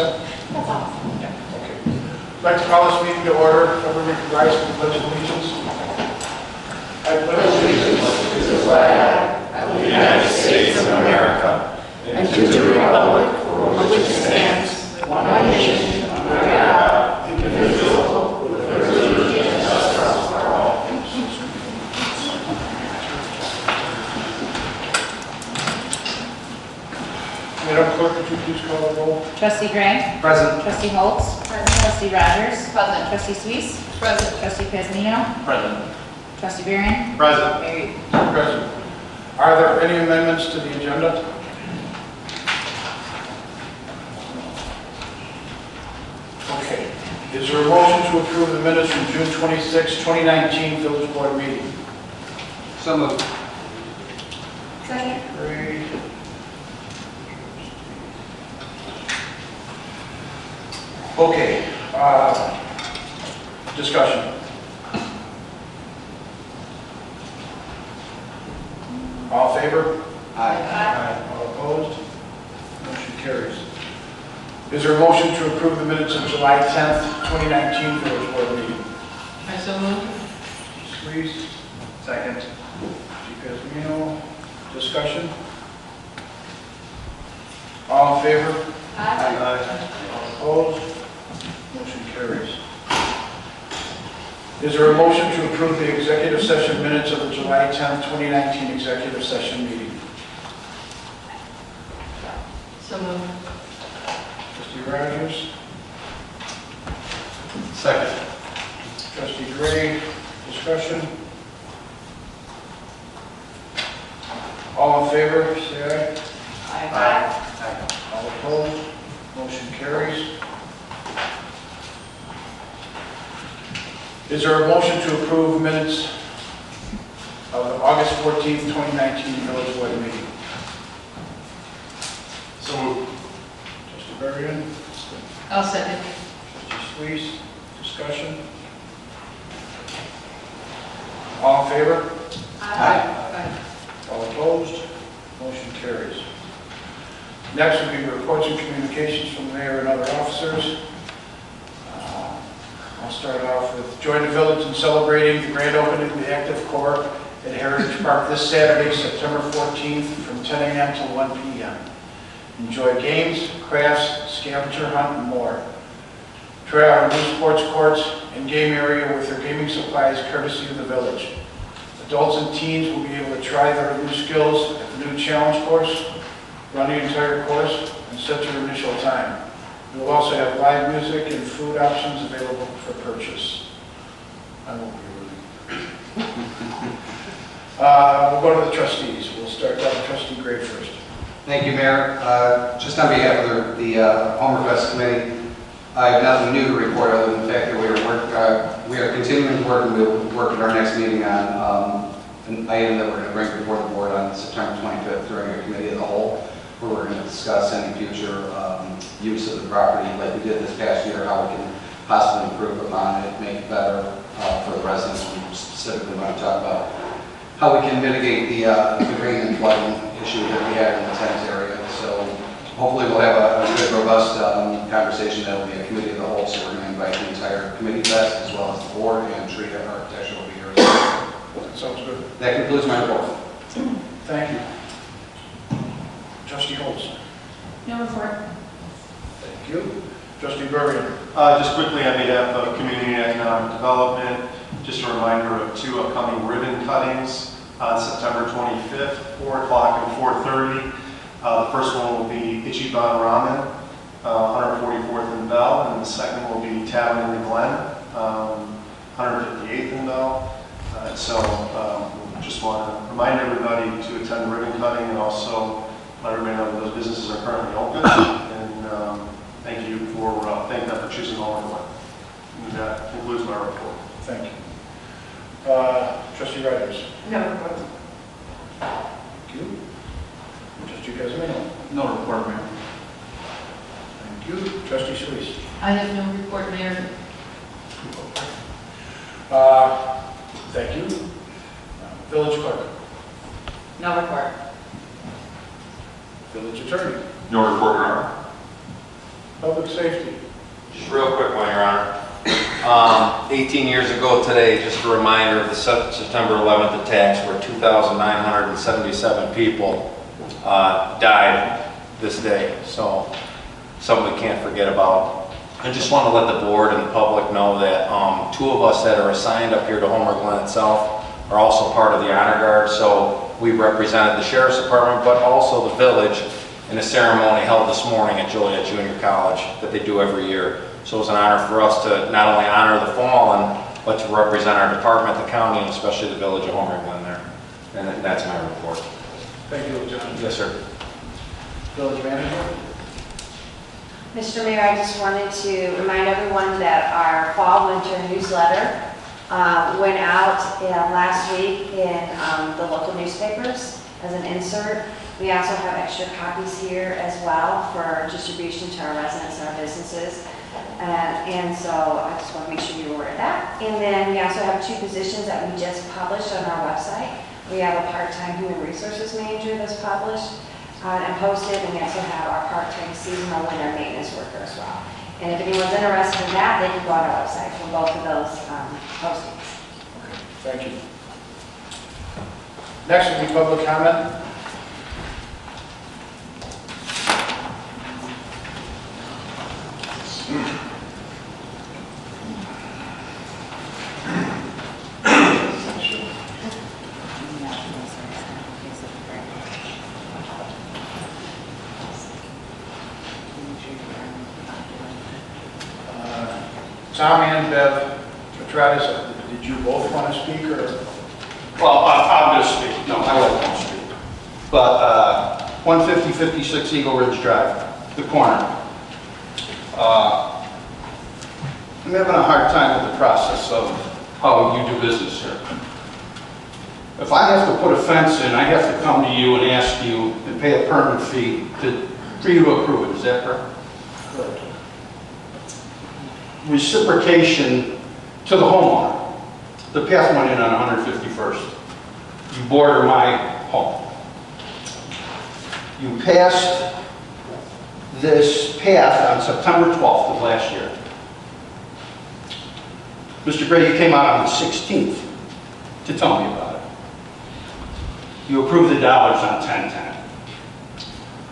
said? That's awesome. Yeah. Okay. I'd like to call this meeting to order. Everyone rise to the Pledge of Allegiance. I pledge allegiance to the flag of the United States of America and to the republic for which it stands, one nation, under God, indivisible, with liberty and justice for all. Madam Clerk, would you please call the roll? Trustee Gray. Present. Trustee Holtz. Present. Trustee Rogers. Present. Trustee Suisse. Present. Trustee Casmino. Present. Trustee Varian. Present. Mayor Eaton. Present. Are there any amendments to the agenda? Okay. Is there a motion to approve the minutes from June 26, 2019 Village Board meeting? So moved. Second. Great. Okay. Discussion. All in favor? Aye. All opposed? Motion carries. Is there a motion to approve the minutes of July 10th, 2019 Village Board meeting? I so moved. Please. Second. Casmino. Discussion. All in favor? Aye. All opposed? Motion carries. Is there a motion to approve the executive session minutes of the July 10th, 2019 executive session meeting? So moved. Trustee Rogers. Second. Trustee Gray. Discussion. All in favor, say aye. Aye. All opposed? Motion carries. Is there a motion to approve minutes of the August 14th, 2019 Village Board meeting? So moved. Trustee Varian. I'll second. Trustee Suisse. Discussion. All in favor? Aye. All opposed? Motion carries. Next will be reports and communications from the mayor and other officers. I'll start off with join the village in celebrating the grand opening of the Active Core at Heritage Park this Saturday, September 14th from 10 a.m. till 1 p.m. Enjoy games, crafts, scavenger hunt, and more. Try out our new sports courts and game area with their gaming supplies courtesy of the village. Adults and teens will be able to try their new skills at the new challenge course, run the entire course, and set your initial time. We will also have live music and food options available for purchase. I won't be rude. We'll go to the trustees. We'll start out with Trustee Gray first. Thank you, Mayor. Just on behalf of the Homerfest Committee, I have nothing new to report other than the fact that we are continuing to work at our next meeting on an item that we're going to bring before the board on September 25th during a committee of the whole, where we're going to discuss any future use of the property like we did this past year, how we can possibly improve upon it, make it better for the residents. We specifically want to talk about how we can mitigate the rain and flooding issue that we had in the Thames area. So hopefully we'll have a good, robust conversation that will be a committee of the whole. So we're going to invite the entire committee fest as well as the board, and Tree Architecture will be here as well. That sounds good. That concludes my report. Thank you. Trustee Holtz. No report. Thank you. Trustee Varian. Just quickly on behalf of Community and Economic Development, just a reminder of two upcoming ribbon cuttings on September 25th, 4 o'clock and 4:30. The first one will be Ichiban Ramen, 144th and Bell, and the second will be Tavern in the Glen, 158th and Bell. Just want to remind everybody to attend the ribbon cutting and also let everybody know that those businesses are currently open. And thank you for thank them for choosing all of them. And that concludes my report. Thank you. Trustee Rogers. No report. Thank you. Trustee Casmino. No report, Mayor. Thank you. Trustee Suisse. I have no report, Mayor. Thank you. Village Clerk. No report. Village Attorney. No report, Your Honor. Public safety. Just real quick one, Your Honor. 18 years ago today, just a reminder of the September 11th attacks where 2,977 people died this day. So something we can't forget about. I just want to let the board and the public know that 2 of us that are assigned up here to Homer Glen itself are also part of the honor guard. So we represented the Sheriff's Department, but also the village in a ceremony held this morning at Joliet Junior College that they do every year. So it was an honor for us to not only honor the fallen, but to represent our department, the county, and especially the village of Homer Glen there. And that's my report. Thank you, John. Yes, sir. Village manager. Mr. Mayor, I just wanted to remind everyone that our fall-winter newsletter went out last week in the local newspapers as an insert. We also have extra copies here as well for distribution to our residents and our businesses. And so I just want to make sure you're aware of that. And then we also have 2 positions that we just published on our website. We have a part-time human resources manager that's published and posted, and we also have our part-time seasonal winter maintenance worker as well. And if anyone's interested in that, they can go on our website for both of those postings. Okay, thank you. Next will be public comment. Tom and Bev Petratus, did you both want to speak, or? Well, I'm going to speak. No, I won't speak. But 150-56 Eagle Ridge Drive, the corner. I'm having a hard time with the process of how you do business here. If I have to put a fence in, I have to come to you and ask you and pay a permit fee for you to approve it. Is that correct? Correct. Reciprocation to the homeowner. The path went in on 151st. You border my home. You passed this path on September 12th of last year. Mr. Gray, you came out on the 16th to tell me about it. You approved the dollars on 10/10.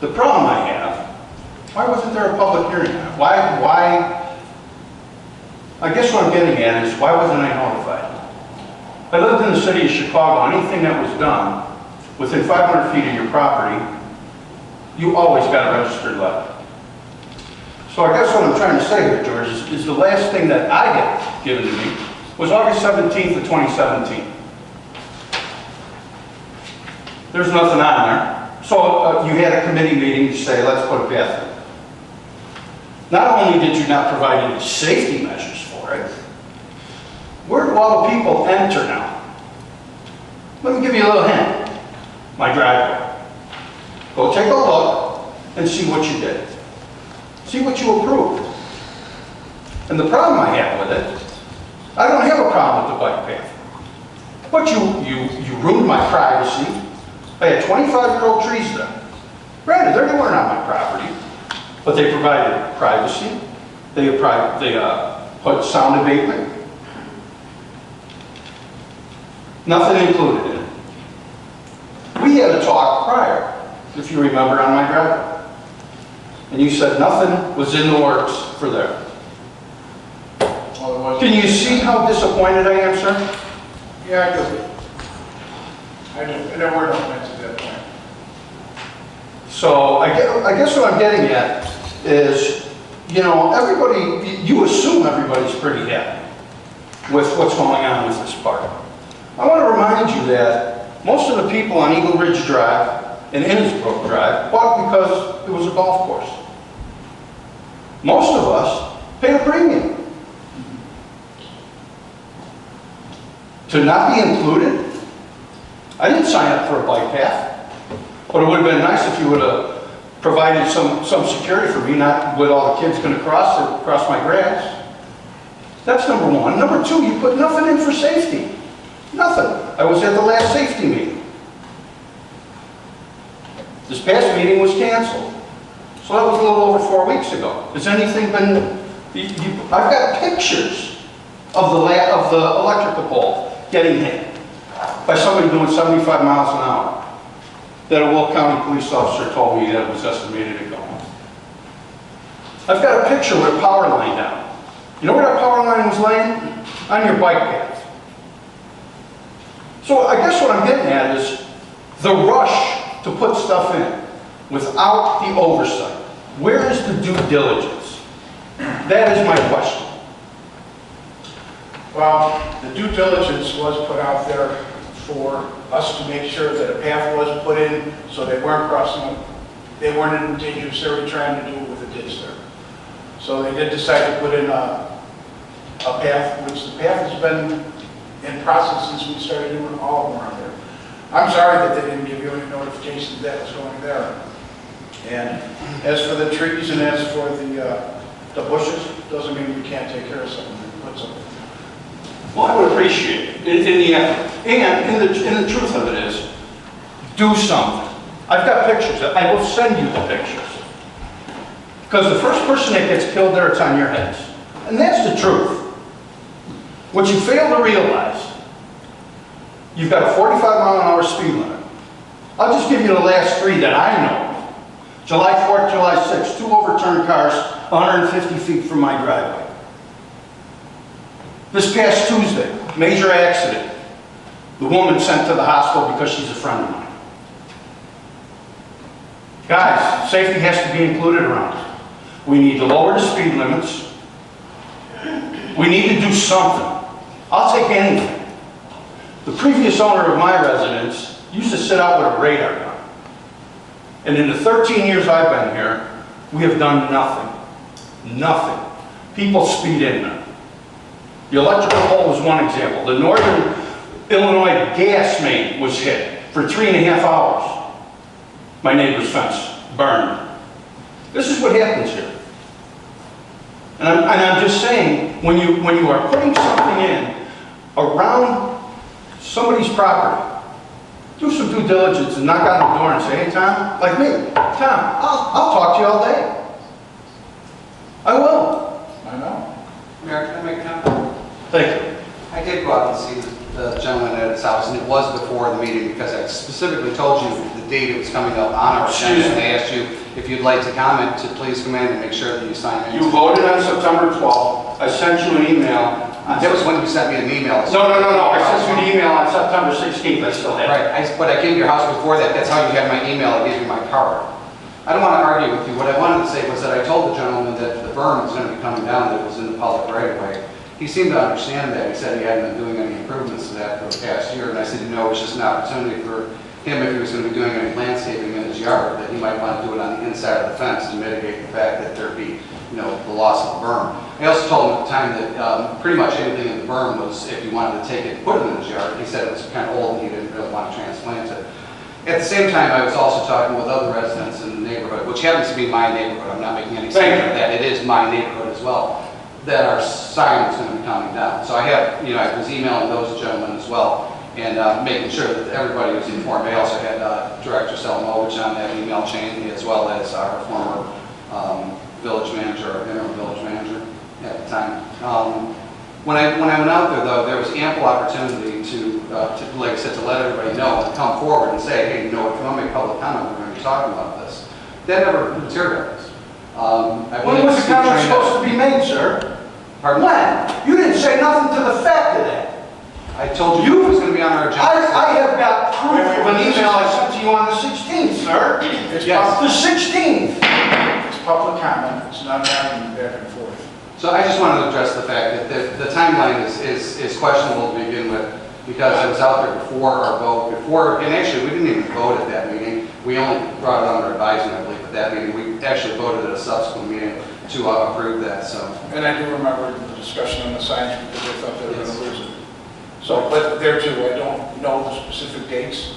The problem I have, why wasn't there a public hearing on it? Why? I guess what I'm getting at is, why wasn't I notified? I lived in the city of Chicago. Anything that was done within 500 feet of your property, you always got a registered letter. So I guess what I'm trying to say here, George, is the last thing that I got given to me was August 17th of 2017. There's nothing on there. So you had a committee meeting to say, let's put a path in. Not only did you not provide any safety measures for it, where do all the people enter now? Let me give you a little hint. My driveway. Go take a look and see what you did. See what you approved. And the problem I have with it, I don't have a problem with the bike path. But you ruined my privacy. I had 25-year-old trees there. Granted, they weren't on my property, but they provided privacy. They put sound abatement. Nothing included in it. We had a talk prior, if you remember, on my driveway. And you said nothing was in the works for there. Well, Can you see how disappointed I am, sir? Yeah, I do. And there were no plans at that point. So I guess what I'm getting at is, you know, everybody, you assume everybody's pretty happy with what's going on with this park. I want to remind you that most of the people on Eagle Ridge Drive and Innisbrook Drive bought because it was a golf course. Most of us paid a premium. To not be included, I didn't sign up for a bike path, but it would have been nice if you would have provided some security for me, not with all the kids going to cross my grass. That's number one. Number two, you put nothing in for safety. Nothing. I was at the last safety meeting. This past meeting was canceled. So that was a little over 4 weeks ago. Has anything been, I've got pictures of the electrical pole getting hit by somebody doing 75 miles an hour that a Will County police officer told me that it was estimated to go. I've got a picture with a power line down. You know where that power line was laying? On your bike path. So I guess what I'm getting at is the rush to put stuff in without the oversight. Where is the due diligence? That is my question. Well, the due diligence was put out there for us to make sure that a path was put in so they weren't crossing, they weren't in dangerous area trying to do it with a ditch there. So they did decide to put in a path, which the path has been in process since we started doing all of them around there. I'm sorry that they didn't give you any notifications that was going there. And as for the trees and as for the bushes, doesn't mean we can't take care of something and put something. Well, I would appreciate it in the effort. And in the truth of it is, do something. I've got pictures. I will send you the pictures. Because the first person that gets killed there, it's on your heads. And that's the truth. What you fail to realize, you've got a 45-mile-an-hour speed limit. I'll just give you the last three that I know. July 4th, July 6th, 2 overturned cars 150 feet from my driveway. This past Tuesday, major accident. The woman sent to the hospital because she's a friend of mine. Guys, safety has to be included around it. We need to lower the speed limits. We need to do something. I'll take anything. The previous owner of my residence used to sit out with a radar gun. And in the 13 years I've been here, we have done nothing. Nothing. People speed in there. The electrical pole was one example. The Northern Illinois gas main was hit for 3.5 hours. My neighbor's fence burned. This is what happens here. And I'm just saying, when you are putting something in around somebody's property, do some due diligence and knock on the door and say, hey, Tom, like me, Tom, I'll talk to you all day. I will. I know. Mayor, can I make a comment? Thank you. I did go out and see the gentleman at his house, and it was before the meeting because I specifically told you the date it was coming up on our agenda, and I asked you if you'd like to comment to please come in and make sure that you sign in. You voted on September 12th. I sent you an email. That was when you sent me an email. No. I sent you an email on September 16th. I still have it. Right, but I came to your house before that. That's how you had my email. I gave you my card. I don't want to argue with you. What I wanted to say was that I told the gentleman that the berm was going to be coming down that was in the public right of way. He seemed to understand that. He said he hadn't been doing any improvements to that for the past year. And I said, no, it's just an opportunity for him, if he was going to be doing any landscaping in his yard, that he might want to do it on the inside of the fence to mitigate the fact that there'd be, the loss of the berm. I also told him at the time that pretty much anything in the berm was, if you wanted to take it and put it in his yard, he said it was kind of old and he didn't really want to transplant it. At the same time, I was also talking with other residents in the neighborhood, which happens to be my neighborhood. I'm not making any statement of that. It is my neighborhood as well, that our sign was going to be coming down. So I have, I was emailing those gentlemen as well and making sure that everybody was informed. I also had Director Selimovich on that email chain, as well as our former village manager, or interim village manager at the time. When I went out there, though, there was ample opportunity to like I said, to let everybody know and come forward and say, hey, if you want to make public comment, we're going to be talking about this. That never materialized. When was the comment supposed to be made, sir? Pardon? When? You didn't say nothing to the fact of that. I told you it was going to be on our agenda. I have got proof of an email I sent to you on the 16th, sir. Yes. The 16th. It's public comment. It's not an argument back and forth. So I just wanted to address the fact that the timeline is questionable to begin with, because I was out there before our vote, and actually we didn't even vote at that meeting. We only brought it under advisement, I believe, at that meeting. We actually voted at a subsequent meeting to approve that. So. And I do remember the discussion on the signs because they thought they were going to lose it. So, but there too, I don't know the specific dates.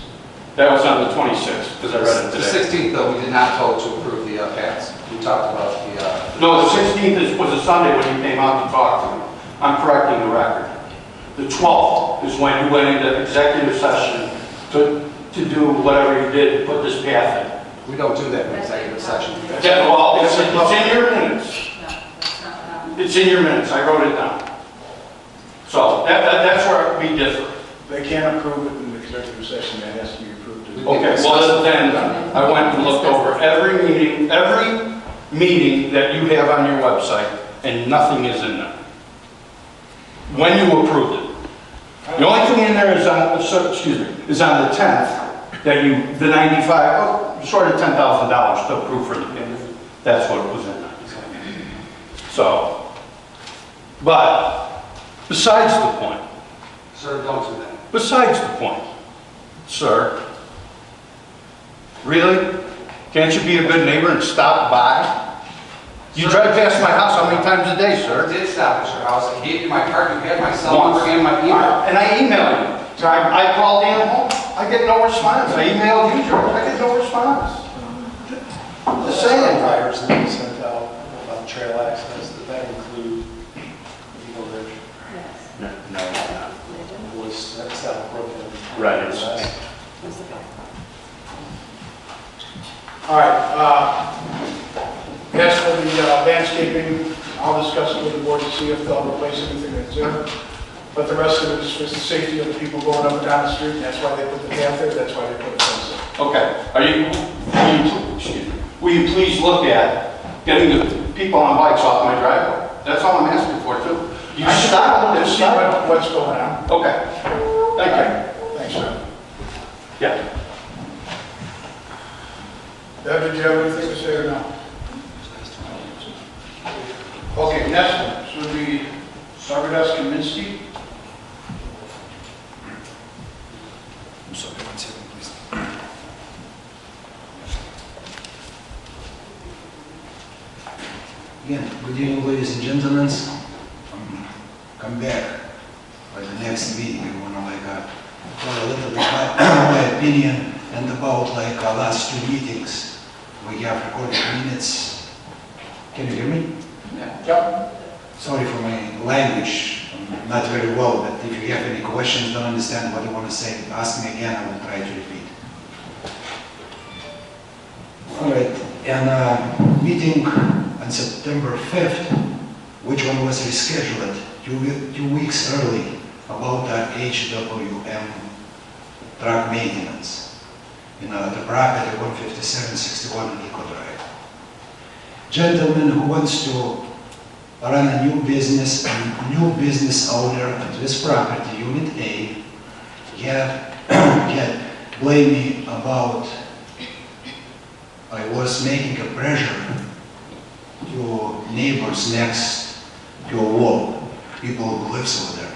That was on the 26th, because I read it today. The 16th, though, we did not vote to approve the paths. We talked about the... No, the 16th was a Sunday when you came out to talk to me. I'm correcting the record. The 12th is when you went into executive session to do whatever you did to put this path in. We don't do that in executive session. Yeah, well, it's in your minutes. No, that's not what happened. It's in your minutes, I wrote it down. So that's where we differ. They can't approve it in the executive session, that has to be approved. Okay, well then, I went and looked over every meeting that you have on your website, and nothing is in there. When you approved it. The only thing in there is is on the 10th, that the 95, short of $10,000 to approve for the payment. That's what was in there. So, but, besides the point, Sir, don't do that. besides the point, sir, really? Can't you be a good neighbor and stop by? You drive past my house how many times a day, I sir? did stop at your house. I gave you my card. You had my cell number and my email. And I emailed you. So I called in home, I get no response. I emailed you, George, I get no response. Just saying. Flyers that we sent out about trail access, did that include Eagle Ridge? Yes. No, Was that South Brooklyn? Right, it's- All right, as for the landscaping, I'll discuss it with the board to see if they'll replace anything that's there. But the rest of it is just the safety of the people going up and down the street, and that's why they put the path there, that's why they put the fence there. Okay, will you please look at getting the people on bikes off my driveway? That's all I'm asking for too. You I should stop, look to just see stop. what's going on. Okay, thank you. Thanks, sir. Yeah. Deb, did you have anything to say or no? Okay, next one, should be Sargadas Kaminsky. I'm sorry, 1 second, please. Again, good evening, ladies and gentlemen. Come back by the next meeting. We want to tell a little bit my opinion and about our last 2 meetings. We have recorded minutes. Can you hear me? Yep. Sorry for my language, not very well, but if you have any questions, don't understand what you want to say, ask me again, I will try to repeat. All right, and meeting on September 5th, which one was rescheduled 2 weeks early about HWM truck maintenance in the property 15761 Eco Drive. Gentleman who wants to run a new business and new business owner at this property, Unit A, had blamed me about I was making a pressure to neighbors next to a wall, people who lives over there.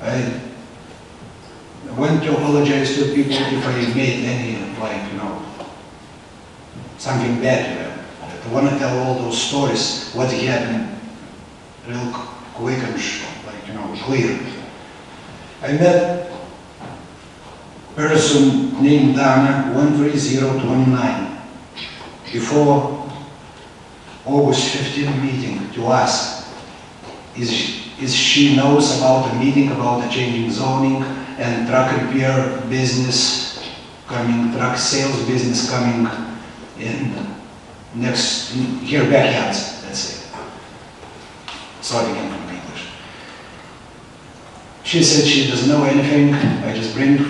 I went to apologize to people if I made any, something bad to them. I want to tell all those stories, what happened, real quick and clear. I met person named Dana, 13029, before August 15 meeting to ask, is she knows about the meeting about the changing zoning and truck repair business coming, truck sales business coming in here backyards, that's it. Sorry again for my English. She said she doesn't know anything. I just bring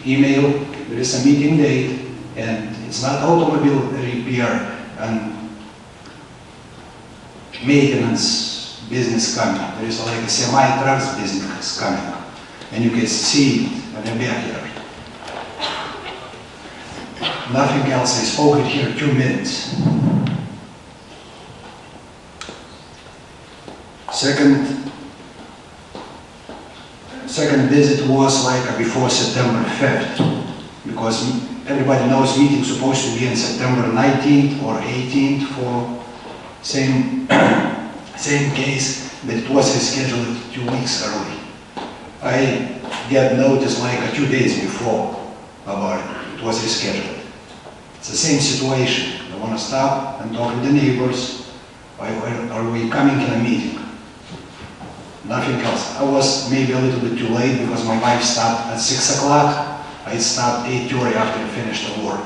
email, there is a meeting date, and it's not automobile repair and maintenance business coming. There is a semi-trucks business coming, and you can see it in the backyard. Nothing else. I spoke it here 2 minutes. Second visit was before September 5th, because everybody knows meeting supposed to be on September 19th or 18th for same case, but it was rescheduled 2 weeks early. I get notice 2 days before about it. It was rescheduled. It's the same situation. I want to stop and talk to the neighbors. Are we coming in a meeting? Nothing else. I was maybe a little bit too late because my wife stopped at 6 o'clock. I stopped 8:30 after I finished the work.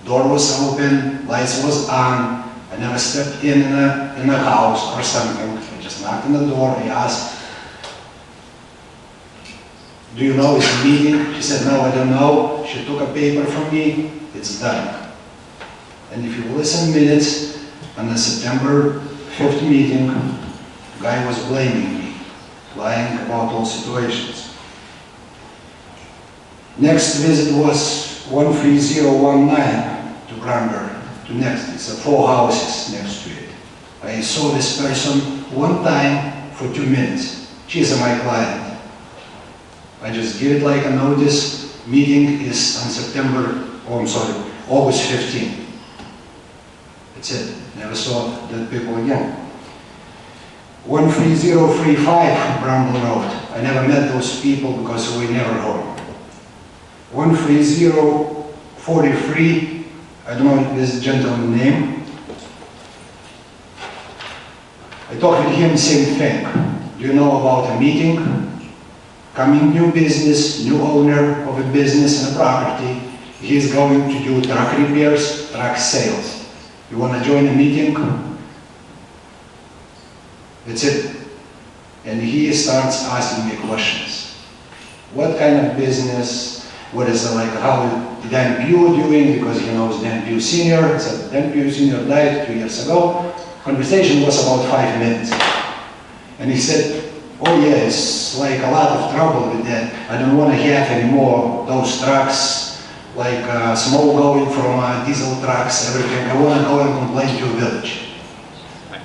Door was open, lights was on. I never stepped in a house or something. I just knocked on the door. I asked, "Do you know it's a meeting?" She said, "No, I don't know." She took a paper from me. It's done. And if you listen minutes on the September 5th meeting, guy was blaming me, lying about all situations. Next visit was 13019 to Granberg, to next. It's 4 houses next to it. I saw this person one time for 2 minutes. She's my client. I just give it like a notice. Meeting is on August 15th. That's it. Never saw that people again. 13035 Bramble Road. I never met those people because we never home. 13043, I don't know this gentleman's name. I talked with him, same thing. Do you know about a meeting? Coming new business, new owner of a business and a property. He's going to do truck repairs, truck sales. You want to join a meeting? That's it. And he starts asking me questions. What kind of business? What is it like? How Dan Pugh doing? Because he knows Dan Pugh Senior. He said Dan Pugh Senior died 2 years ago. Conversation was about 5 minutes. And he said, "Oh yeah, it's like a lot of trouble with that. I don't want to have anymore those trucks, like smoke going from diesel trucks, everything. I want to go and complain to a village."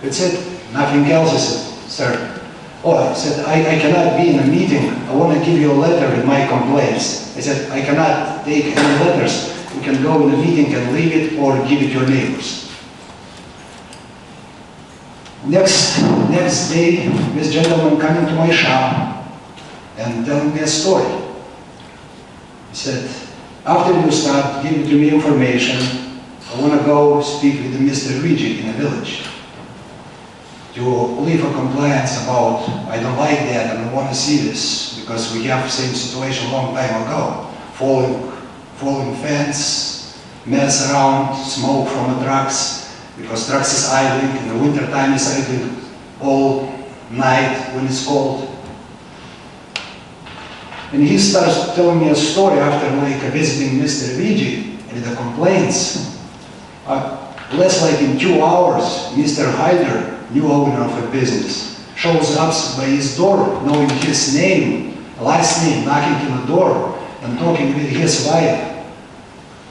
That's it. Nothing else. I said, "Sir." Oh, I said, I cannot be in a meeting. I want to give you a letter with my complaints. I said, "I cannot take any letters. You can go in a meeting and leave it or give it to your neighbors." Next day, this gentleman coming to my shop and telling me a story. He said, "After you start giving to me information, I want to go speak with Mr. Luigi in the village to leave a complaint about, I don't like that, I don't want to see this, because we have the same situation a long time ago. Falling fence, mess around, smoke from the trucks, because trucks is idling, in the winter time is idling all night when it's cold." And he starts telling me a story after like visiting Mr. Luigi with the complaints. Less like in 2 hours, Mr. Hyder, new owner of a business, shows up by his door, knowing his name, last name, knocking on the door and talking with his wife.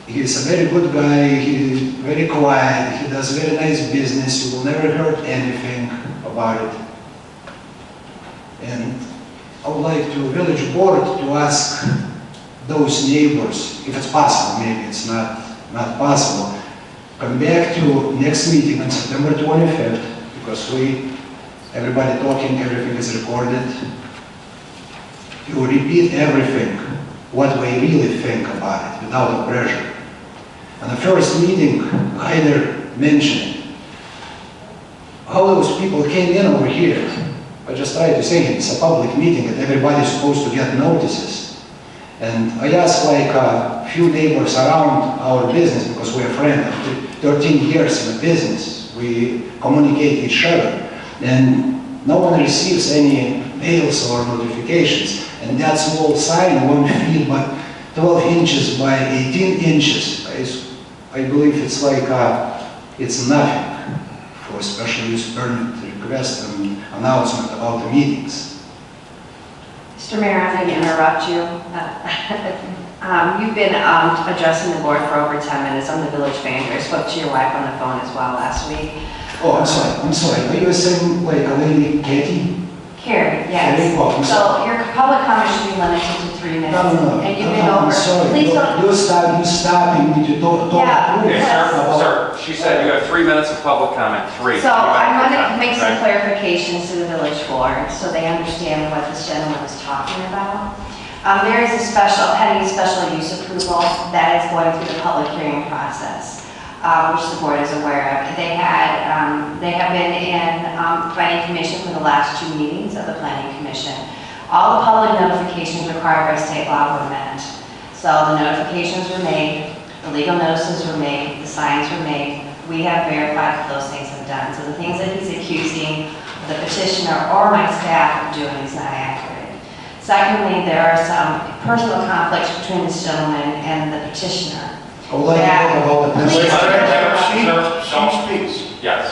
He's a very good guy, he's very quiet, he does very nice business, you will never heard anything about it. And I would like to village board to ask those neighbors, if it's possible, maybe it's not possible, come back to next meeting on September 25th, because everybody talking, everything is recorded. You repeat everything, what we really think about it, without the pressure. And the first meeting, Heider mentioned how those people came in over here. I just tried to say it's a public meeting and everybody's supposed to get notices. And I asked like a few neighbors around our business, because we're friends, 13 years in the business, we communicate each other. And no one receives any mails or notifications. And that small sign, 1 feet by 12 inches by 18 inches, I believe it's like, it's nothing for special use permit request and announcement about the meetings. Mr. Mayor, I'm going to interrupt you. You've been addressing the board for over 10 minutes. I'm the village manager. I spoke to your wife on the phone as well last week. Oh, I'm sorry. Are you saying like a lady, Katie? Carrie, yes. Carrie, oh, I'm So your public comment should be limited to 3 minutes. No. And you've been over. I'm sorry. Please don't. You're stopping me to talk. Yeah. Okay, sir, she said you have 3 minutes of public comment, 3. So I'm going to make some clarifications to the village board so they understand what this gentleman is talking about. There is a pending special use approval that is going through the public hearing process, which the board is aware of. They have been in planning commission for the last 2 meetings of the planning commission. All the public notifications required by state law were met. So the notifications were made, the legal notices were made, the signs were made. We have verified that those things have done. So the things that he's accusing the petitioner or my staff of doing is not accurate. Secondly, there are some personal conflicts between this gentleman and the petitioner. I would like to talk about the Please. principal. She speaks. Yes,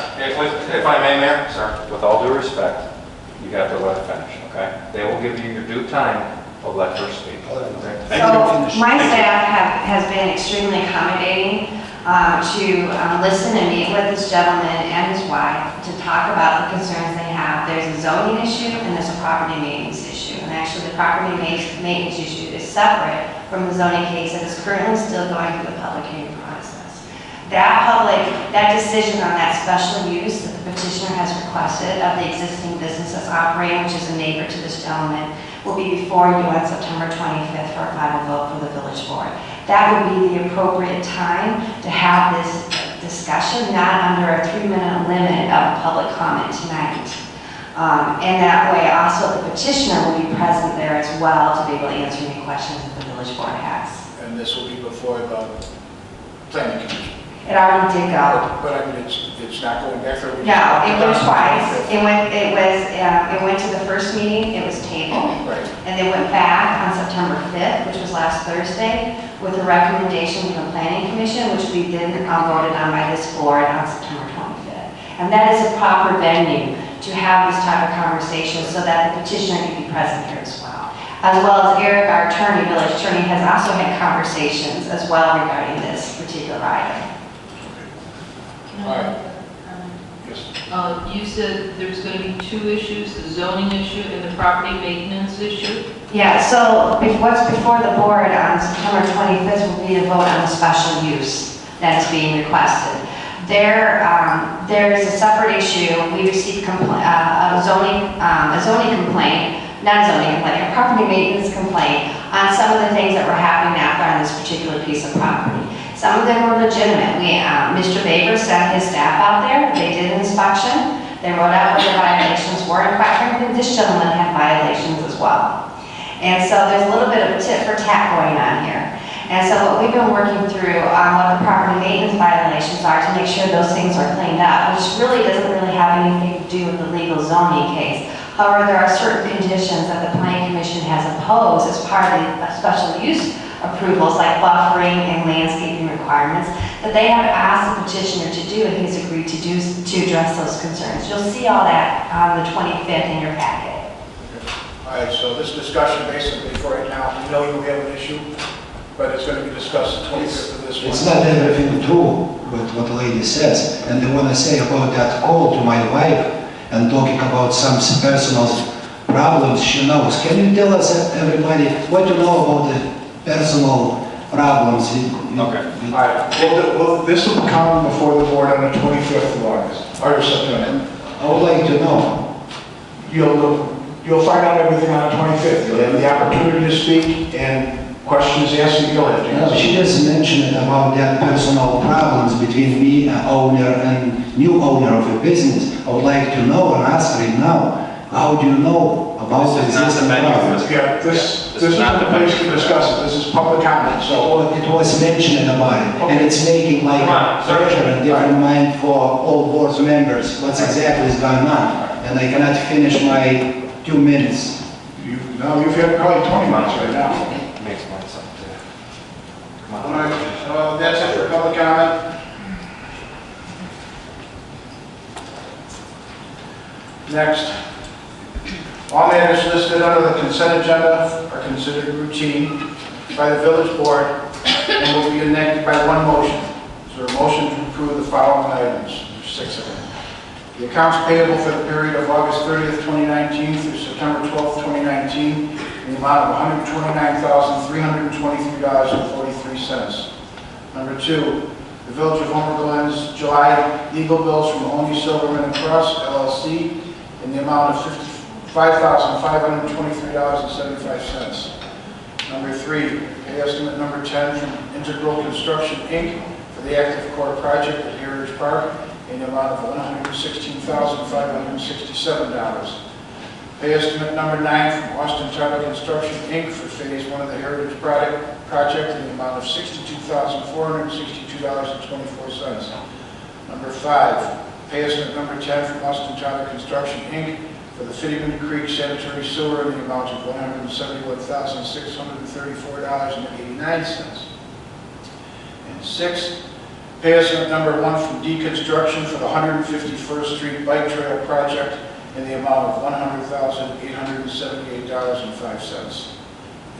if I may, Mayor, sir, with all due respect, you have to let her finish, okay? They will give you your due time, but let her speak. Okay? Thank you. So my staff has been extremely accommodating to listen and meet with this gentleman and his wife to talk about the concerns they have. There's a zoning issue and there's a property maintenance issue. And actually the property maintenance issue is separate from the zoning case that is currently still going through the public hearing process. That decision on that special use that the petitioner has requested of the existing business that's operating, which is a neighbor to this gentleman, will be before you on September 25th for a final vote for the village board. That would be the appropriate time to have this discussion, not under a 3-minute limit of public comment tonight. And that way also the petitioner will be present there as well to be able to answer any questions that the village board has. And this will be before the planning commission. It already did go. But I mean, it's not going back there. No, it went twice. It went to the first meeting, it was tabled. Right. And they went back on September 5th, which was last Thursday, with a recommendation from the planning commission, which we then voted on by this board on September 25th. And that is a proper venue to have this type of conversation so that the petitioner can be present here as well. As well as Eric, our attorney, village attorney, has also had conversations as well regarding this particular item. Can All I right. have Yes. You said there's going to be 2 issues, the zoning issue and the property maintenance issue? Yeah, so what's before the board on September 25th will be a vote on the special use that is being requested. There is a separate issue. We received a zoning complaint, not a zoning complaint, a property maintenance complaint on some of the things that were happening out there on this particular piece of property. Some of them were legitimate. Mr. Baber sent his staff out there. They did an inspection. They wrote out what the violations were. And quite frankly, this gentleman had violations as well. And so there's a little bit of a tit for tat going on here. And so what we've been working through on what the property maintenance violations are to make sure those things are cleaned up, which really doesn't really have anything to do with the legal zoning case. However, there are certain conditions that the planning commission has imposed as part of the special use approvals, like buffering and landscaping requirements, that they have asked the petitioner to do, and he's agreed to do to address those concerns. You'll see all that on the 25th in your packet. All right, so this discussion basically for right now, we know you have an issue, but it's going to be discussed the 25th of this month. It's not everything true, what the lady says. And I want to say about that call to my wife and talking about some personal problems she knows. Can you tell us, everybody, what you know about the personal problems? All right, well, this will come before the board on the 25th of August, or September. I would like to know. You'll find out everything on the 25th. You'll have the opportunity to speak and questions asked that you'll have to No, answer. she just mentioned about that personal problems between me, owner, and new owner of a business. I would like to know and ask her now, how do you know about the This is not the existing venue for problems? this. Yeah, this is not the place to discuss it. This is public comment, so. Well, it was mentioned about it, and it's making like Come on, a sir. pressure and different mind for all board members, what's exactly is going on. And I cannot finish my 2 minutes. You've had probably 20 minutes right now. Makes more sense. Come All on. right, that's it for public comment. Next. All matters listed under the consent agenda are considered routine by the village board and will be enacted by one motion. Is there a motion to approve the following items? There's 6 of them. The accounts payable for the period of August 30th, 2019 through September 12th, 2019 in the amount of $129,323.43. Number 2, the Village of Homer Glen's July legal bills from Only Silverman and Cross, LLC, in the amount of $5,523.75. Number 3, pay estimate number 10 from Integral Construction, Inc. for the active core project at Heritage Park in the amount of $116,567. Pay estimate number 9 from Austin Title Construction, Inc. for Phase 1 of the Heritage Project in the amount of $62,462.24. Number 5, pay estimate number 10 from Austin Title Construction, Inc. for the Fittyman Creek Sanitary Sewer in the amount of $171,634.89. And 6, pay estimate number 1 from D Construction for the 151st Street Bike Trail Project in the amount of $100,878.05.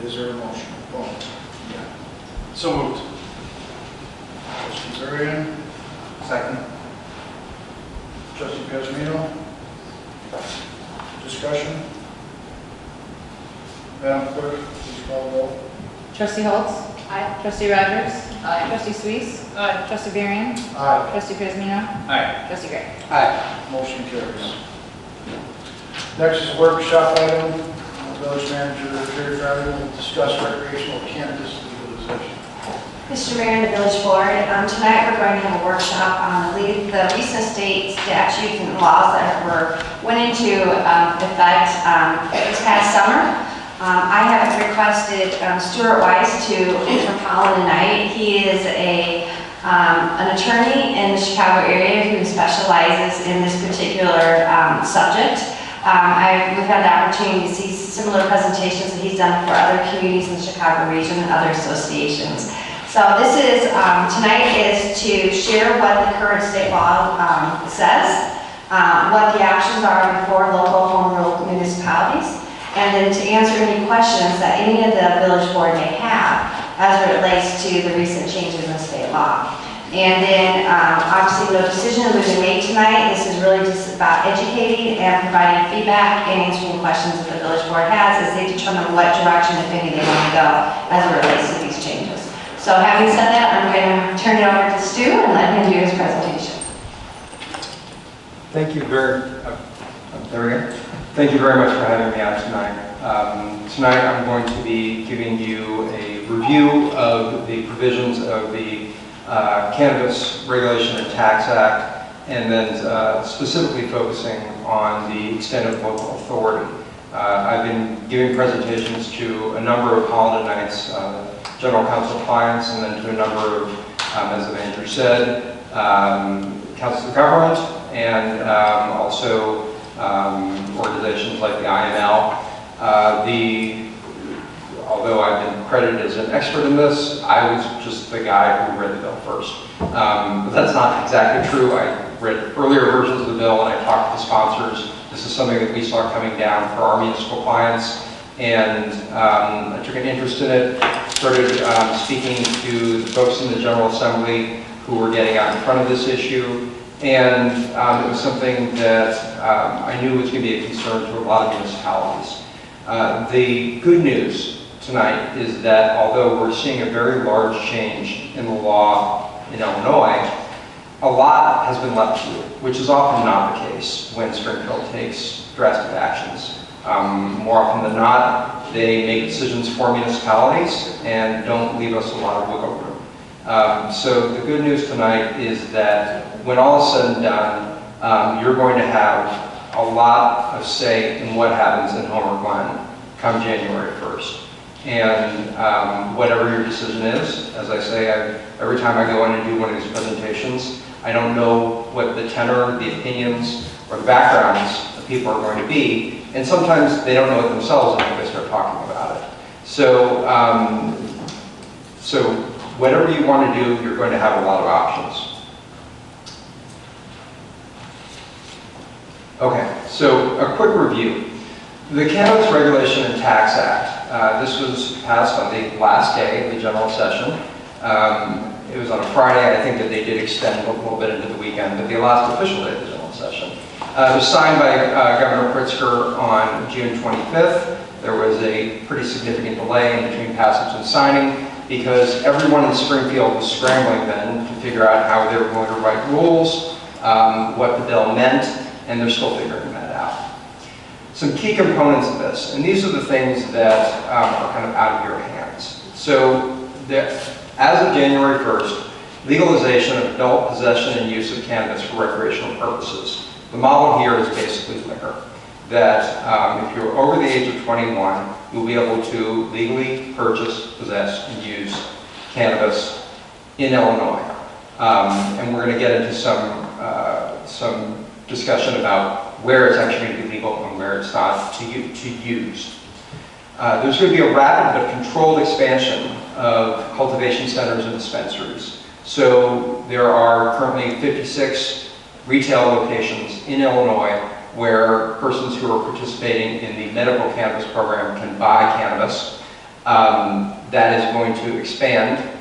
Is there a motion? Oh, yeah. So moved. Trustee Zarian? Second. Trustee Pesmino? Discussion? Madam Clerk, please call the roll. Trustee Holtz? Aye. Trustee Rogers? Aye. Trustee Suisse? Aye. Trustee Varian? Aye. Trustee Pesmino? Aye. Trustee Gray? Aye. Motion carries. Next is a workshop item. Village Manager Jerry Farley will discuss recreational cannabis legalization. Mr. Mayor and the Village Board, tonight we're going to have a workshop on the recent state statutes and laws that went into effect this past summer. I have requested Stuart Weiss from Holland and Knight. He is an attorney in the Chicago area who specializes in this particular subject. We've had the opportunity to see similar presentations that he's done for other communities in the Chicago region and other associations. So this is, tonight is to share what the current state law says, what the options are before local home rule municipalities, and then to answer any questions that any of the village board may have as it relates to the recent changes in state law. And then, obviously, no decision will be made tonight. This is really just about educating and providing feedback and answering questions that the village board has as they determine what direction, if any, they want to go as it relates to these changes. So having said that, I'm going to turn it over to Stu and let him do his presentation. Thank you very much for having me out tonight. Tonight I'm going to be giving you a review of the provisions of the Cannabis Regulation and Tax Act, and then specifically focusing on the extent of local authority. I've been giving presentations to a number of Holland and Knight's general counsel clients, and then to a number of, as the manager said, councils of government, and also organizations like the IML. Although I've been credited as an expert in this, I was just the guy who read the bill first. But that's not exactly true. I read earlier versions of the bill and I talked to the sponsors. This is something that we saw coming down for our municipal clients, and I took an interest in it, started speaking to the folks in the General Assembly who were getting out in front of this issue, and it was something that I knew was going to be a concern to a lot of municipalities. The good news tonight is that although we're seeing a very large change in the law in Illinois, a lot has been left to do, which is often not the case when Springfield takes drastic actions. More often than not, they make decisions for municipalities and don't leave us a lot of wiggle room. So the good news tonight is that when all is said and done, you're going to have a lot of say in what happens in Homer Glen come January 1st. And whatever your decision is, as I say, every time I go in and do one of these presentations, I don't know what the tenor, the opinions, or the backgrounds of people are going to be, and sometimes they don't know it themselves until they start talking about it. So, so whatever you want to do, you're going to have a lot of options. Okay, so a quick review. The Cannabis Regulation and Tax Act, this was passed on the last day of the general session. It was on a Friday. I think that they did extend a little bit into the weekend, but the last official day of the general session. It was signed by Governor Pritzker on June 25th. There was a pretty significant delay in between passage and signing because everyone in Springfield was scrambling then to figure out how they were going to write rules, what the bill meant, and they're still figuring that out. Some key components of this, and these are the things that are kind of out of your hands. So as of January 1st, legalization of adult possession and use of cannabis for recreational purposes. The model here is basically liquor. that if you're over the age of 21, you'll be able to legally purchase, possess, and use cannabis in Illinois. And we're going to get into some discussion about where it's actually going to be legal and where it's not to use. There's going to be a rapid but controlled expansion of cultivation centers and dispensaries. So there are currently 56 retail locations in Illinois where persons who are participating in the medical cannabis program can buy cannabis. That is going to expand,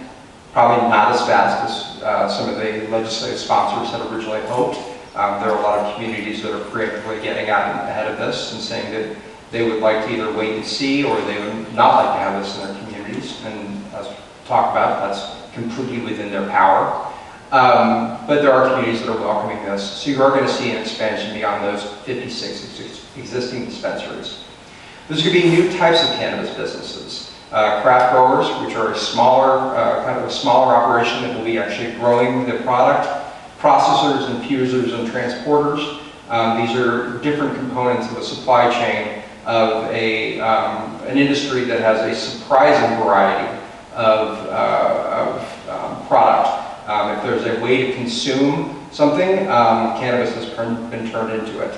probably not as fast as some of the legislative sponsors had originally hoped. There are a lot of communities that are preemptively getting out ahead of this and saying that they would like to either wait and see or they would not like to have this in their communities. And as we talk about, that's completely within their power. But there are communities that are welcoming this. So you are going to see an expansion beyond those 56 existing dispensaries. There's going to be new types of cannabis businesses. Craft growers, which are a smaller, kind of a smaller operation that will be actually growing the product. Processors, infusers, and transporters. These are different components of the supply chain of an industry that has a surprising variety of product. If there's a way to consume something, cannabis has been turned into it.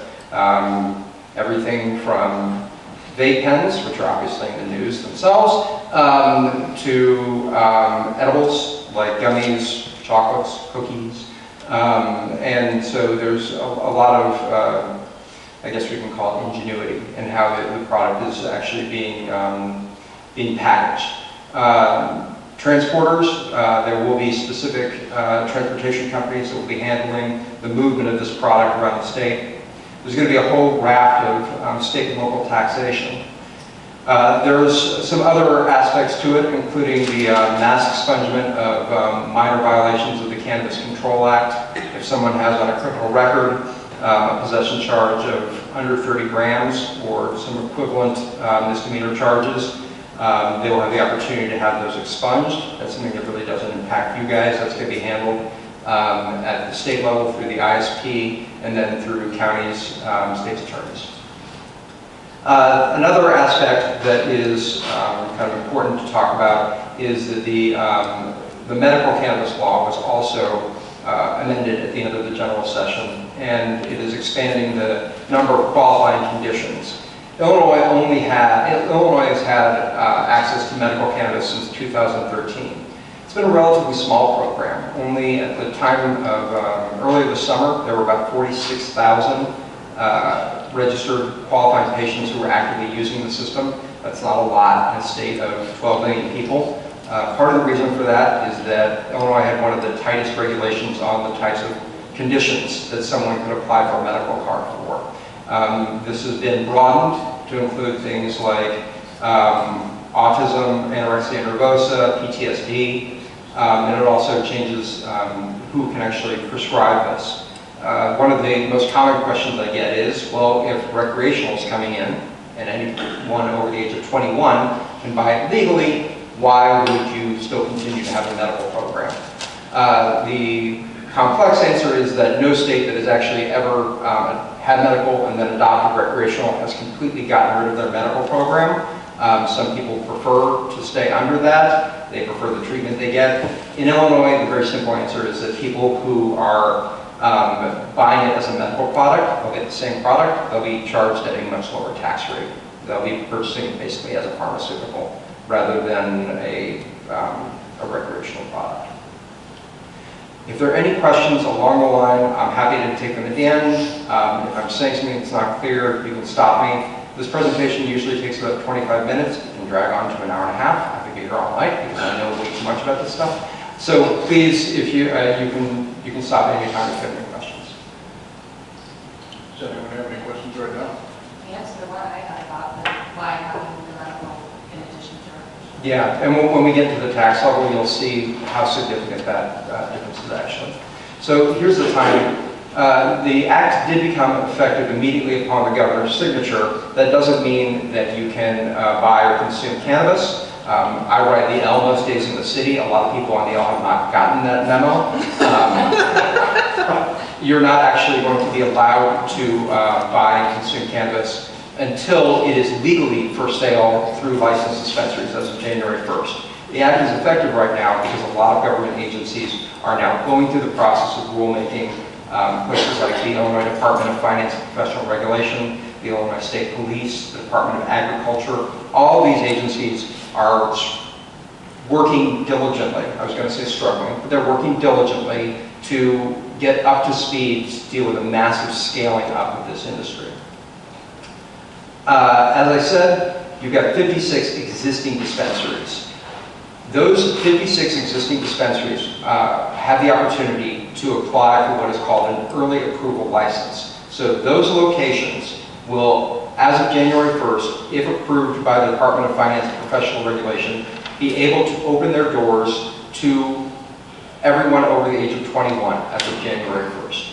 Everything from vape pens, which are obviously in the news themselves, to edibles like gummies, chocolates, cookies. And so there's a lot of, I guess we can call it ingenuity in how the product is actually being packaged. Transporters, there will be specific transportation companies that will be handling the movement of this product around the state. There's going to be a whole raft of state and local taxation. There's some other aspects to it, including the mass expungement of minor violations of the Cannabis Control Act. If someone has on a criminal record a possession charge of under 30 grams or some equivalent misdemeanor charges, they will have the opportunity to have those expunged. That's something that really doesn't impact you guys. That's going to be handled at the state level through the ISP and then through counties, state's attorneys. Another aspect that is kind of important to talk about is that the medical cannabis law was also amended at the end of the general session, and it is expanding the number of qualifying conditions. Illinois has had access to medical cannabis since 2013. It's been a relatively small program. Only at the time of earlier this summer, there were about 46,000 registered qualifying patients who were actively using the system. That's not a lot in a state of 12 million people. Part of the reason for that is that Illinois had one of the tightest regulations on the types of conditions that someone could apply for a medical card for. This has been broadened to include things like autism, anorexia nervosa, PTSD, and it also changes who can actually prescribe this. One of the most common questions I get is, well, if recreational is coming in and anyone over the age of 21 can buy it legally, why would you still continue to have a medical program? The complex answer is that no state that has actually ever had medical and then adopted recreational has completely gotten rid of their medical program. Some people prefer to stay under that. They prefer the treatment they get. In Illinois, the very simple answer is that people who are buying it as a medical product, they'll get the same product, they'll be charged at a much lower tax rate. They'll be purchasing it basically as a pharmaceutical rather than a recreational product. If there are any questions along the line, I'm happy to take them at the end. If I'm saying something that's not clear, you can stop me. This presentation usually takes about 25 minutes. It can drag on to an hour and a half. I could be here all night because I know way too much about this stuff. So please, if you can stop at any time if you have any questions. Does anyone have any questions right now? Yes, there were. I thought that why having the medical in addition to Yeah, and when we get to the tax level, you'll see how significant that difference is actually. So here's the timing. The act did become effective immediately upon the governor's signature. That doesn't mean that you can buy or consume cannabis. I ride the L most days in the city. A lot of people on the L have not gotten that memo. You're not actually going to be allowed to buy and consume cannabis until it is legally for sale through licensed dispensaries as of January 1st. The act is effective right now because a lot of government agencies are now going through the process of rulemaking. Places like the Illinois Department of Finance and Professional Regulation, the Illinois State Police, the Department of Agriculture, all of these agencies are working diligently. I was going to say struggling, but they're working diligently to get up to speed to deal with a massive scaling up of this industry. As I said, you've got 56 existing dispensaries. Those 56 existing dispensaries have the opportunity to apply for what is called an early approval license. So those locations will, as of January 1st, if approved by the Department of Finance and Professional Regulation, be able to open their doors to everyone over the age of 21 as of January 1st.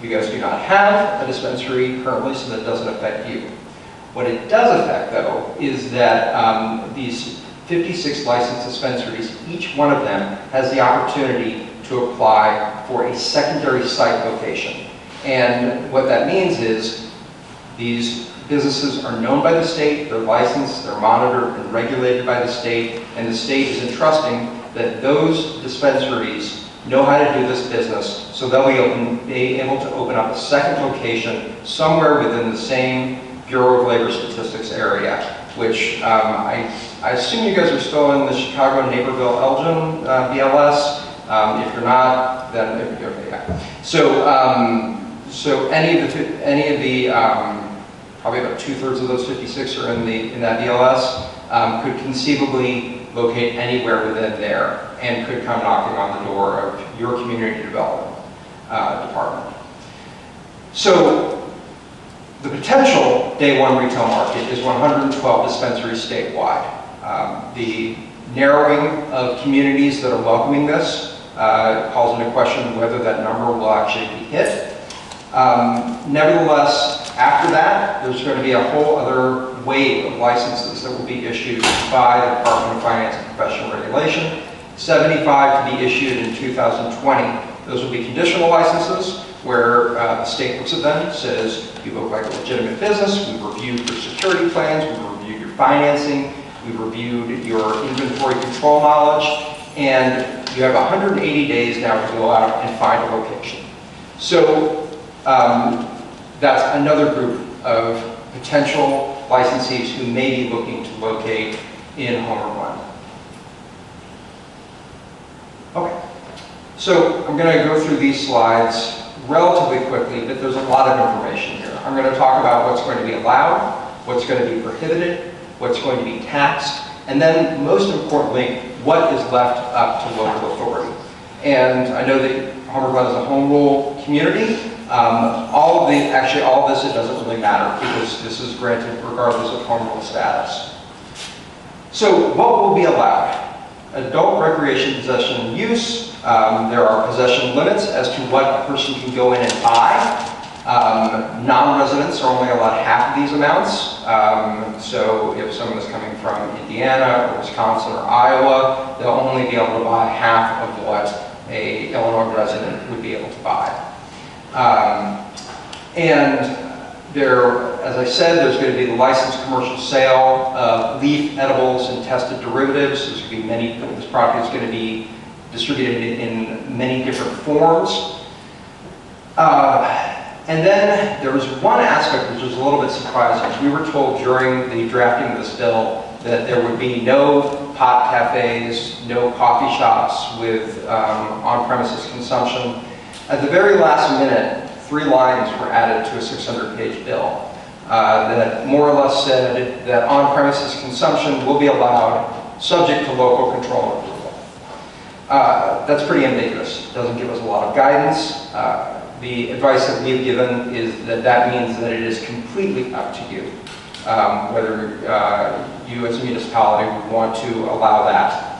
You guys do not have a dispensary currently, so that doesn't affect you. What it does affect, though, is that these 56 licensed dispensaries, each one of them has the opportunity to apply for a secondary site location. And what that means is these businesses are known by the state, they're licensed, they're monitored and regulated by the state, and the state is entrusting that those dispensaries know how to do this business, so they'll be able to open up a second location somewhere within the same Bureau of Labor Statistics area, which I assume you guys are still in the Chicago, Naperville, Elgin BLS. If you're not, then okay, yeah. So any of the probably about 2/3 of those 56 are in that BLS could conceivably locate anywhere within there and could come knocking on the door of your community development department. So the potential day one retail market is 112 dispensaries statewide. The narrowing of communities that are welcoming this calls into question whether that number will actually be hit. Nevertheless, after that, there's going to be a whole other wave of licenses that will be issued by the Department of Finance and Professional Regulation. 75 to be issued in 2020. Those will be conditional licenses where the state looks at them, says you look like a legitimate business, we've reviewed your security plans, we've reviewed your financing, we've reviewed your inventory control knowledge, and you have 180 days now to go out and find a location. So that's another group of potential licensees who may be looking to locate in Homer Glen. Okay, so I'm going to go through these slides relatively quickly, but there's a lot of information here. I'm going to talk about what's going to be allowed, what's going to be prohibited, what's going to be taxed, and then most importantly, what is left up to local authority. And I know that Homer Glen is a home rule community. All of this, it doesn't really matter because this is granted regardless of home rule status. So what will be allowed? Adult recreation possession and use. There are possession limits as to what a person can go in and buy. Non-residents are only allowed half of these amounts. So if someone is coming from Indiana or Wisconsin or Iowa, they'll only be able to buy half of what an Illinois resident would be able to buy. And there, as I said, there's going to be the licensed commercial sale of leaf, edibles, and tested derivatives. There's going to be this product is going to be distributed in many different forms. And then there was one aspect which was a little bit surprising. We were told during the drafting of this bill that there would be no pot cafes, no coffee shops with on-premises consumption. At the very last minute, 3 lines were added to a 600-page bill that more or less said that on-premises consumption will be allowed subject to local control and approval. That's pretty ambiguous. It doesn't give us a lot of guidance. The advice that we've given is that that means that it is completely up to you whether you as a municipality would want to allow that.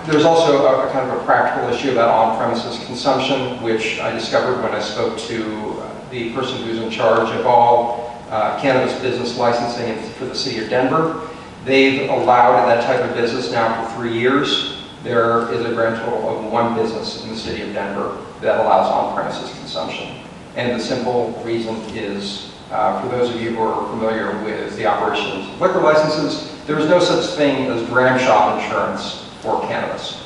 There's also a kind of a practical issue about on-premises consumption, which I discovered when I spoke to the person who's in charge of all cannabis business licensing for the city of Denver. They've allowed that type of business now for 3 years. There is a grand total of 1 business in the city of Denver that allows on-premises consumption. And the simple reason is, for those of you who are familiar with the operations of liquor licenses, there is no such thing as dram shop insurance for cannabis.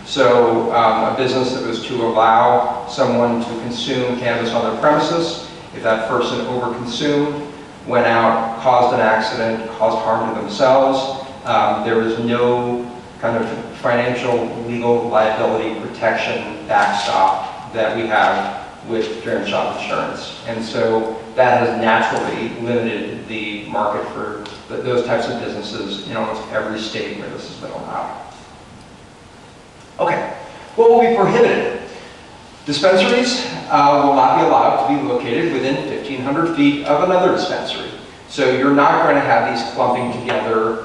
So a business that was to allow someone to consume cannabis on their premises, if that person overconsumed, went out, caused an accident, caused harm to themselves, there is no kind of financial legal liability protection backstop that we have with dram shop insurance. And so that has naturally limited the market for those types of businesses in almost every state where this has been allowed. Okay, what will be prohibited? Dispensaries will not be allowed to be located within 1,500 feet of another dispensary. So you're not going to have these clumping together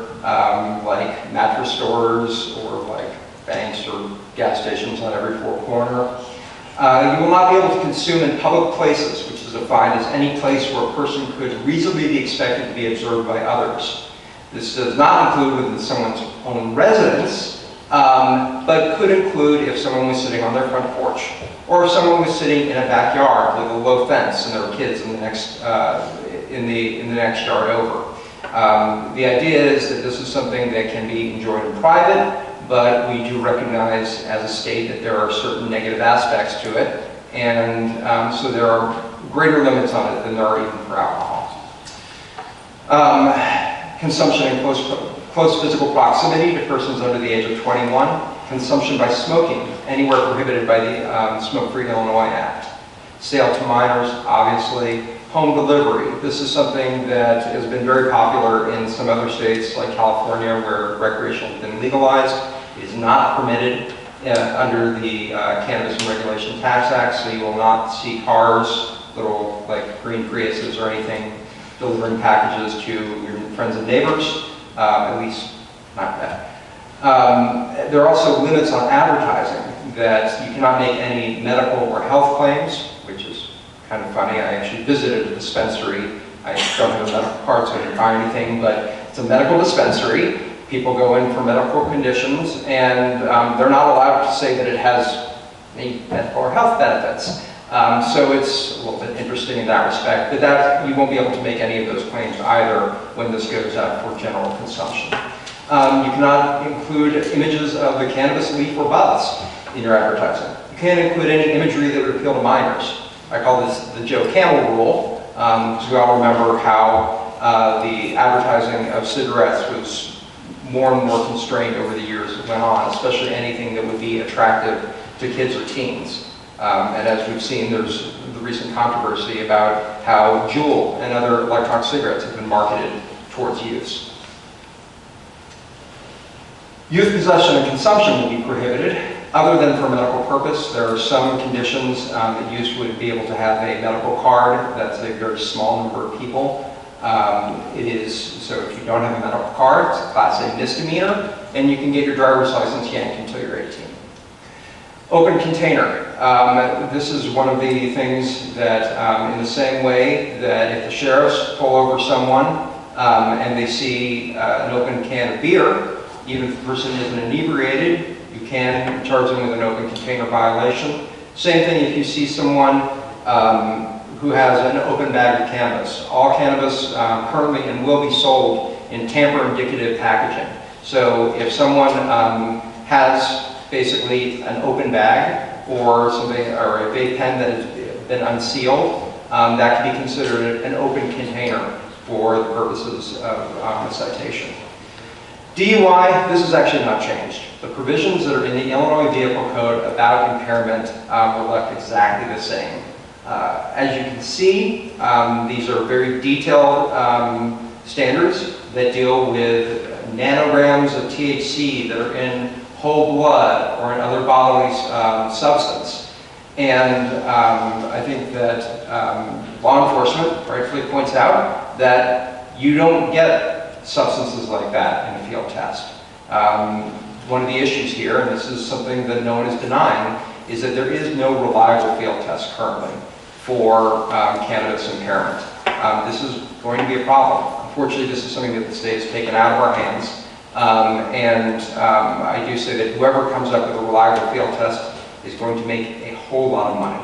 like mattress stores or like banks or gas stations on every corner. You will not be able to consume in public places, which is defined as any place where a person could reasonably be expected to be observed by others. This does not include within someone's own residence, but could include if someone was sitting on their front porch, or if someone was sitting in a backyard with a low fence and there were kids in the next in the next yard over. The idea is that this is something that can be enjoyed in private, but we do recognize as a state that there are certain negative aspects to it, and so there are greater limits on it than there are even for alcohol. Consumption in close physical proximity to persons under the age of 21. Consumption by smoking, anywhere prohibited by the Smoke-Free Illinois Act. Sale to minors, obviously. Home delivery. This is something that has been very popular in some other states like California where recreational has been legalized. It is not permitted under the Cannabis and Regulation Tax Act, so you will not see cars, little like green Priuses or anything, delivering packages to your friends and neighbors, at least not that. There are also limits on advertising, that you cannot make any medical or health claims, which is kind of funny. I actually visited a dispensary. I don't have a medical card, so I didn't buy anything, but it's a medical dispensary. People go in for medical conditions, and they're not allowed to say that it has any medical or health benefits. So it's a little bit interesting in that respect, but that you won't be able to make any of those claims either when this goes out for general consumption. You cannot include images of the cannabis leaf or buds in your advertising. You can't include any imagery that would appeal to minors. I call this the Joe Camel rule, because we all remember how the advertising of cigarettes was more and more constrained over the years that went on, especially anything that would be attractive to kids or teens. And as we've seen, there's the recent controversy about how Juul and other electronic cigarettes have been marketed towards youths. Youth possession and consumption will be prohibited. Other than for medical purpose, there are some conditions that youth would be able to have a medical card. That's a very small number of people. So if you don't have a medical card, it's a Class A misdemeanor, and you can get your driver's license yanked until you're 18. Open container. This is one of the things that, in the same way that if the sheriffs pull over someone and they see an open can of beer, even if the person isn't inebriated, you can charge them with an open container violation. Same thing if you see someone who has an open bag of cannabis. All cannabis currently and will be sold in tamper-indicative packaging. So if someone has basically an open bag or something, or a vape pen that has been unsealed, that can be considered an open container for the purposes of a citation. DUI, this has actually not changed. The provisions that are in the Illinois Vehicle Code about impairment were left exactly the same. As you can see, these are very detailed standards that deal with nanograms of THC that are in whole blood or in other bodily substance. And I think that law enforcement rightfully points out that you don't get substances like that in a field test. One of the issues here, and this is something that no one is denying, is that there is no reliable field test currently for cannabis impairment. This is going to be a problem, Unfortunately, this is something that the state has taken out of our hands. I do say that whoever comes up with a reliable field test is going to make a whole lot of money.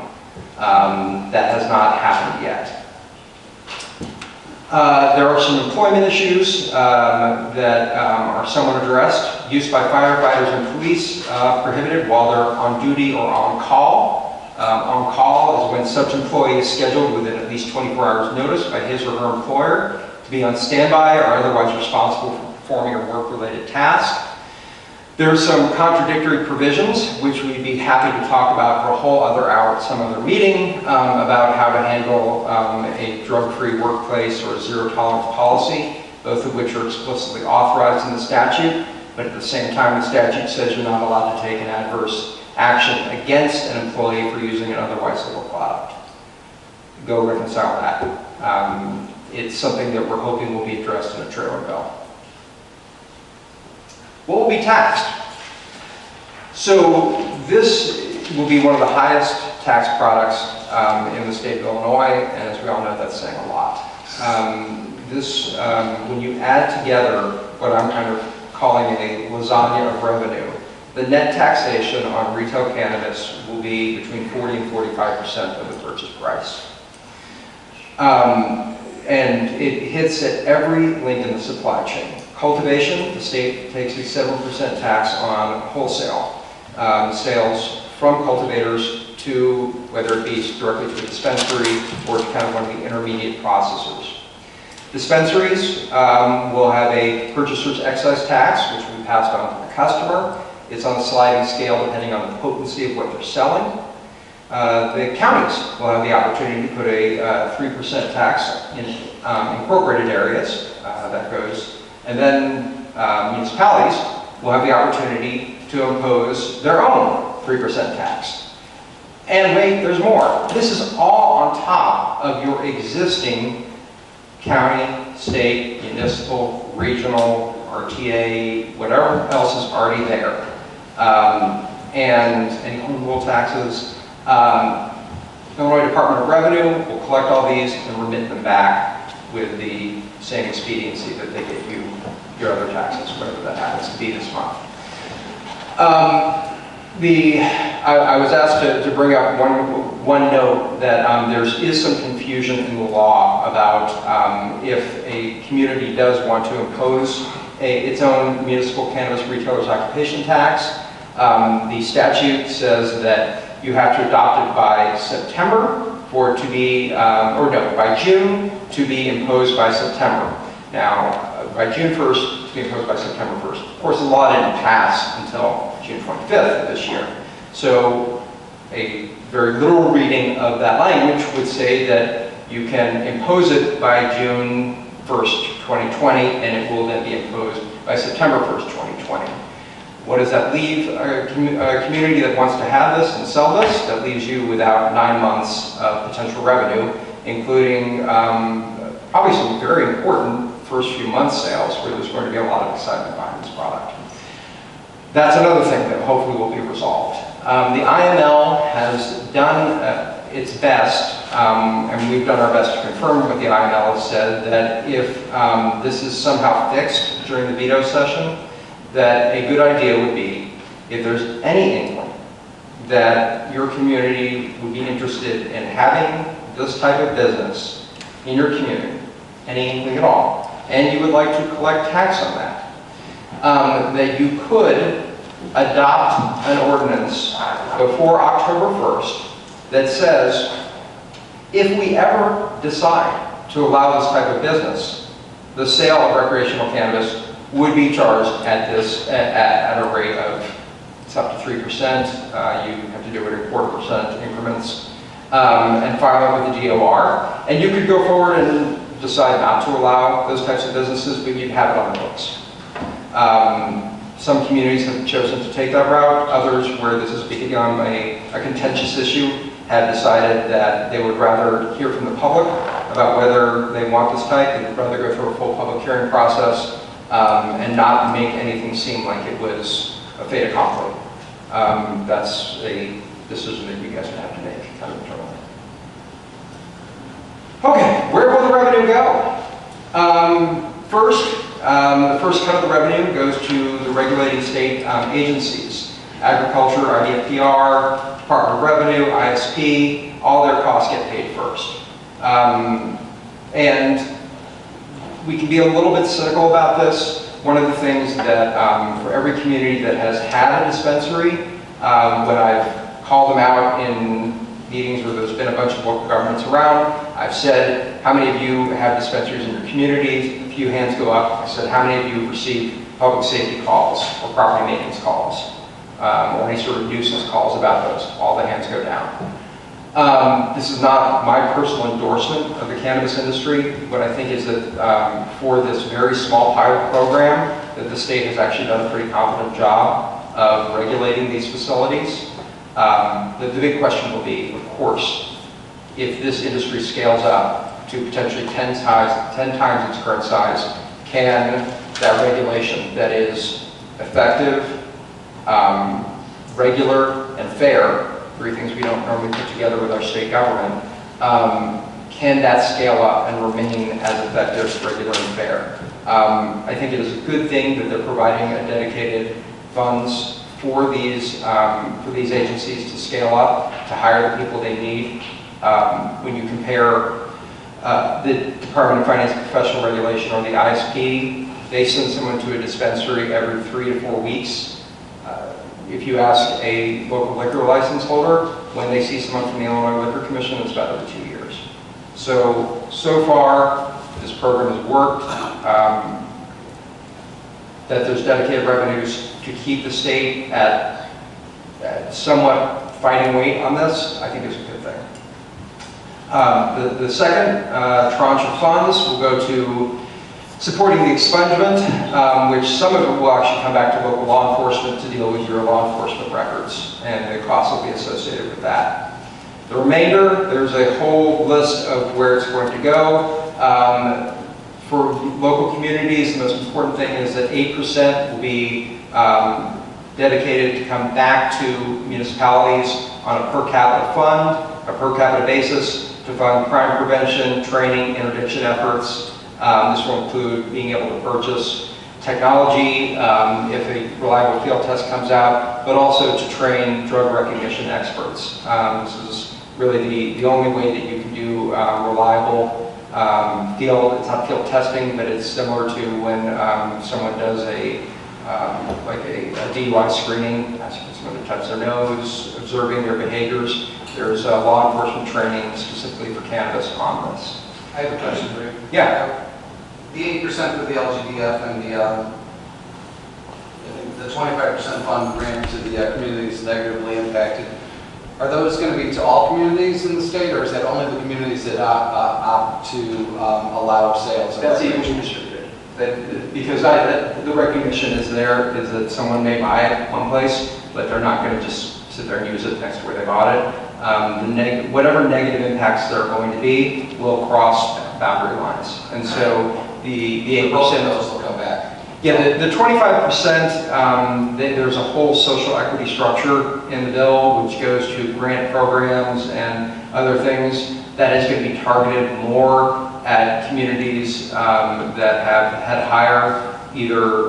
That has not happened yet. There are some employment issues that are somewhat addressed. Use by firefighters and police prohibited while they're on duty or on call. On call is when such employee is scheduled within at least 24 hours notice by his or her employer to be on standby or otherwise responsible for performing a work-related task. There are some contradictory provisions, which we'd be happy to talk about for a whole other hour at some other meeting, about how to handle a drug-free workplace or a zero-tolerance policy, both of which are explicitly authorized in the statute, but at the same time the statute says you're not allowed to take an adverse action against an employee for using an otherwise legal product. Go reconcile that. It's something that we're hoping will be addressed in a trailer bill. What will be taxed? So this will be one of the highest tax products in the state of Illinois, and as we all know, that's saying a lot. When you add together what I'm kind of calling a lasagna of revenue, the net taxation on retail cannabis will be between 40 and 45% of the purchase price. And it hits at every link in the supply chain. Cultivation, the state takes a 7% tax on wholesale sales from cultivators to, whether it be directly to a dispensary or to kind of one of the intermediate processors. Dispensaries will have a purchaser's excise tax, which will be passed on to the customer. It's on a sliding scale depending on the potency of what they're selling. The counties will have the opportunity to put a 3% tax in incorporated areas. That goes. And then municipalities will have the opportunity to impose their own 3% tax. And wait, there's more. This is all on top of your existing county, state, municipal, regional, RTA, whatever else is already there. And any home rule taxes. Illinois Department of Revenue will collect all these and remit them back with the same expediency that they give you your other taxes, whatever that happens to be this month. I was asked to bring up one note that there is some confusion in the law about if a community does want to impose its own municipal cannabis retailer's occupation tax. The statute says that you have to adopt it by September for it to be, by June to be imposed by September. Now, by June 1st to be imposed by September 1st. Of course, the law didn't pass until June 25th of this year. So a very literal reading of that language would say that you can impose it by June 1st, 2020, and it will then be imposed by September 1st, 2020. What does that leave a community that wants to have this and sell this? That leaves you without 9 months of potential revenue, including probably some very important first few months sales where there's going to be a lot of excitement behind this product. That's another thing that hopefully will be resolved. The IML has done its best, and we've done our best to confirm what the IML has said, that if this is somehow fixed during the veto session, that a good idea would be, if there's any inkling that your community would be interested in having this type of business in your community, any inkling at all, and you would like to collect tax on that, that you could adopt an ordinance before October 1st that says, if we ever decide to allow this type of business, the sale of recreational cannabis would be charged at a rate of, it's up to 3%. You have to do it in 4% increments, and file it with the DOR. And you could go forward and decide not to allow those types of businesses, but you'd have it on the books. Some communities have chosen to take that route. Others, where this has become a contentious issue, have decided that they would rather hear from the public about whether they want this type. They would rather go through a full public hearing process and not make anything seem like it was a fait accompli. That's a decision that you guys would have to make kind of internally. Okay, where will the revenue go? The first cut of the revenue goes to the regulating state agencies. Agriculture, IDFPR, Department of Revenue, ISP, all their costs get paid first. And we can be a little bit cynical about this. One of the things that for every community that has had a dispensary, when I've called them out in meetings where there's been a bunch of local governments around, I've said, how many of you have dispensaries in your communities? A few hands go up. I said, how many of you have received public safety calls or property maintenance calls or any sort of nuisance calls about those? All the hands go down. This is not my personal endorsement of the cannabis industry. What I think is that for this very small pilot program, that the state has actually done a pretty competent job of regulating these facilities. The big question will be, of course, if this industry scales up to potentially 10 times its current size, can that regulation that is effective, regular, and fair, three things we don't normally put together with our state government, can that scale up and remain as effective, regular, and fair? I think it is a good thing that they're providing a dedicated funds for these agencies to scale up, to hire the people they need. When you compare the Department of Finance Professional Regulation or the ISP, they send someone to a dispensary every 3 to 4 weeks. If you ask a local liquor license holder, when they see someone from the Illinois Liquor Commission, it's about every 2 years. So far, this program has worked. That there's dedicated revenues to keep the state at somewhat fighting weight on this, I think is a good thing. The second tranche of funds will go to supporting the expungement, which some of it will actually come back to local law enforcement to deal with your law enforcement records, and the costs will be associated with that. The remainder, there's a whole list of where it's going to go. For local communities, the most important thing is that 8% will be dedicated to come back to municipalities on a per capita fund, a per capita basis, to fund crime prevention, training, interdiction efforts. This will include being able to purchase technology if a reliable field test comes out, but also to train drug recognition experts. This is really the only way that you can do reliable it's not field testing, but it's similar to when someone does like a DUI screening, asking someone to touch their nose, observing their behaviors. There's law enforcement training specifically for cannabis on this. I have a question for you. Yeah. The 8% for the LGDF and the 25% fund grant to the communities negatively impacted, are those going to be to all communities in the state, or is that only the communities that opt to allow sales? That's evenly distributed. Because the recognition is there, is that someone may buy it one place, but they're not going to just sit there and use it next to where they bought it. Whatever negative impacts there are going to be will cross boundary lines. And so the 8%... Both of those will come back. Yeah, the 25%, there's a whole social equity structure in the bill, which goes to grant programs and other things that is going to be targeted more at communities that have had higher either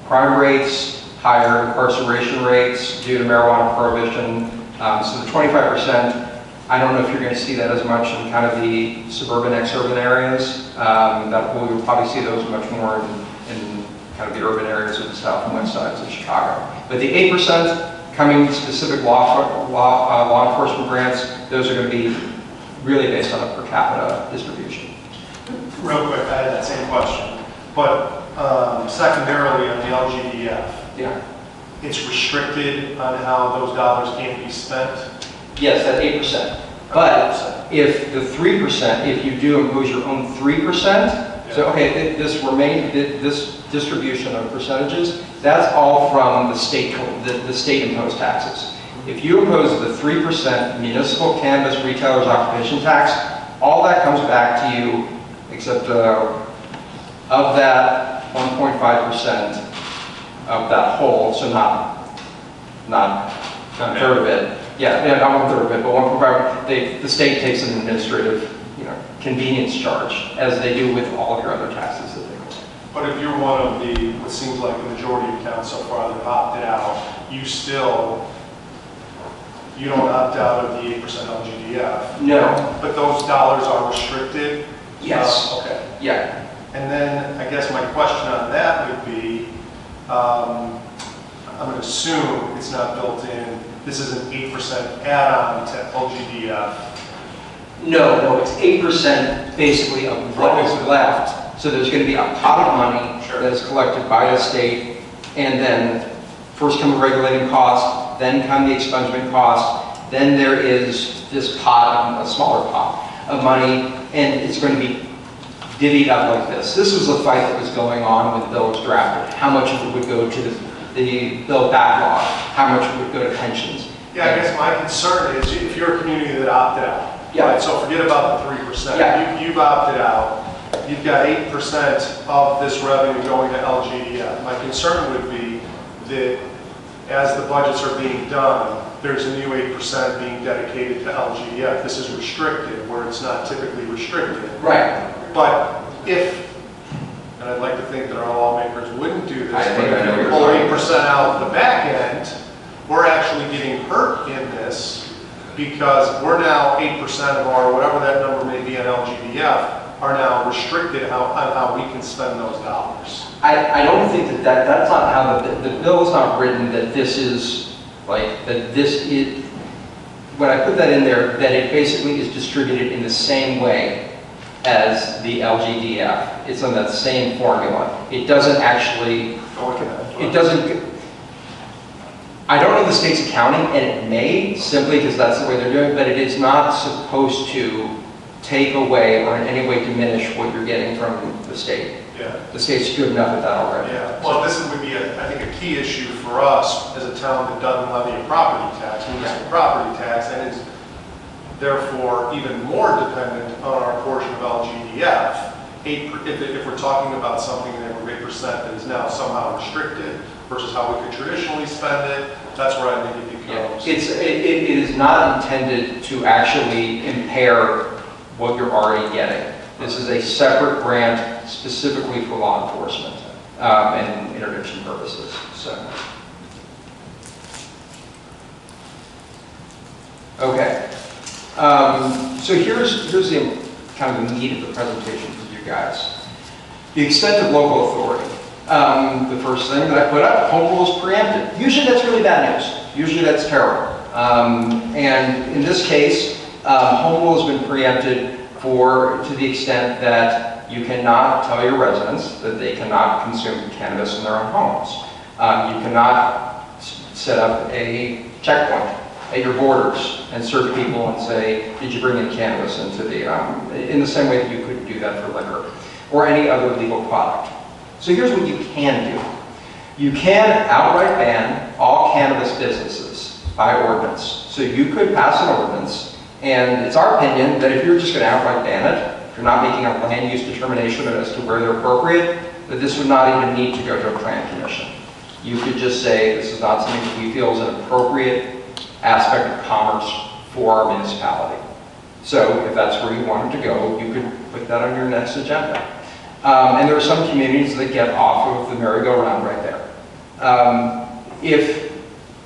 crime rates, higher incarceration rates due to marijuana prohibition. So the 25%, I don't know if you're going to see that as much in kind of the suburban, exurban areas. We will probably see those much more in kind of the urban areas of the south and west sides of Chicago. But the 8% coming specific law enforcement grants, those are going to be really based on a per capita distribution. Real quick, I had that same question, but secondarily on the LGDF, Yeah. it's restricted on how those dollars can be spent. Yes, that 8%. But if the 3%, if you do impose your own 3%, so okay, this distribution of percentages, that's all from the state imposed taxes. If you impose the 3% municipal cannabis retailers occupation tax, all that comes back to you, except of that 1.5% of that whole, so not a third of it. Yeah, not 1/3 of it, but 1.5. The state takes an administrative convenience charge, as they do with all of your other taxes that they collect. But if you're one of the, what seems like the majority of towns so far that have opted out, you don't opt out of the 8% LGDF. No. But those dollars are restricted? Yes. Okay. Yeah. And then I guess my question on that would be, I'm going to assume it's not built in, this is an 8% add-on to LGDF. No, it's 8% basically of what is left. So there's going to be a pot of money that is collected by the state, and then first come the regulating cost, then come the expungement cost, then there is this pot, a smaller pot of money, and it's going to be divvied up like this. This was the fight that was going on when the bill was drafted. How much of it would go to the bill backlog? How much would go to pensions? Yeah, I guess my concern is if you're a community that opted out, right? So forget about the 3%. Yeah. You've opted out. You've got 8% of this revenue going to LGDF. My concern would be that as the budgets are being done, there's a new 8% being dedicated to LGDF. This is restricted where it's not typically restricted. Right. But if, and I'd like to think that our lawmakers wouldn't do this, I think I know but if you pull 8% out the back end, we're actually getting hurt in this because we're now 8% of our, whatever that number may be on LGDF, are now restricted on how we can spend those dollars. I don't think that's not how the bill is not written, that this is like, that this is, when I put that in there, that it basically is distributed in the same way as the LGDF. It's on that same formula. It doesn't actually, it doesn't, I don't know the state's accounting, and it may, simply because that's the way they're doing it, but it is not supposed to take away or in any way diminish what you're getting from the state. Yeah. The state's good enough at that already. Yeah. Well, this would be, I think, a key issue for us as a town that doesn't levy a property tax, municipal property tax, and is therefore even more dependent on our portion of LGDF. If we're talking about something in the 8% that is now somehow restricted versus how we could traditionally spend it, that's where I think it becomes. It is not intended to actually impair what you're already getting. This is a separate grant specifically for law enforcement and interdiction purposes. So, okay. So here's the kind of the meat of the presentation for you guys. The extent of local authority. The first thing that I put up, home rule is preempted. Usually that's really bad news. Usually that's terrible. And in this case, home rule has been preempted to the extent that you cannot tell your residents that they cannot consume cannabis in their own homes. You cannot set up a checkpoint at your borders and search people and say, did you bring in cannabis into in the same way that you couldn't do that for liquor or any other legal product. So here's what you can do. You can outright ban all cannabis businesses by ordinance. So you could pass an ordinance, and it's our opinion that if you're just going to outright ban it, if you're not making a land use determination as to where they're appropriate, that this would not even need to go to a plan commission. You could just say this is not something that we feel is an appropriate aspect of commerce for our municipality. So if that's where you wanted to go, you could put that on your next agenda. And there are some communities that get off of the merry-go-round right there. If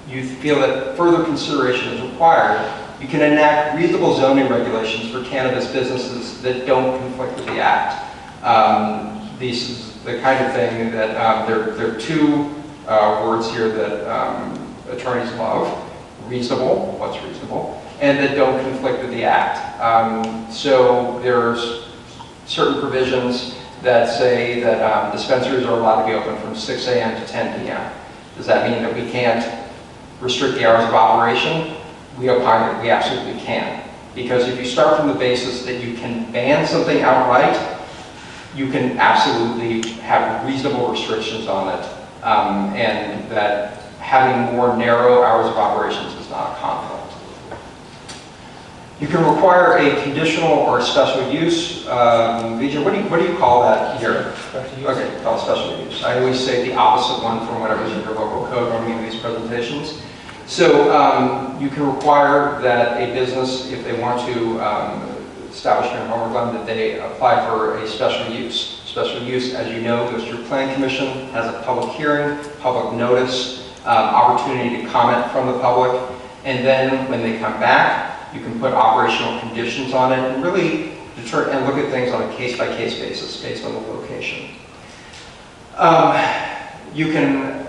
you feel that further consideration is required, you can enact reasonable zoning regulations for cannabis businesses that don't conflict with the Act. This is the kind of thing that there are two words here that attorneys love. Reasonable, what's reasonable, and that don't conflict with the Act. So there's certain provisions that say that dispensaries are allowed to be open from 6 a.m. to 10 p.m. Does that mean that we can't restrict the hours of operation? We opine that we absolutely can. Because if you start from the basis that you can ban something outright, you can absolutely have reasonable restrictions on it, and that having more narrow hours of operations is not a conflict. You can require a conditional or a special use. Vijay, what do you call that here? Okay, call it special use. I always say the opposite one from whatever's in your local code when we do these presentations. So you can require that a business, if they want to establishment in Homer Glen, that they apply for a special use. Special use, as you know, goes through Plan Commission, has a public hearing, public notice, opportunity to comment from the public, and then when they come back, you can put operational conditions on it and really deter and look at things on a case-by-case basis based on the location. You can,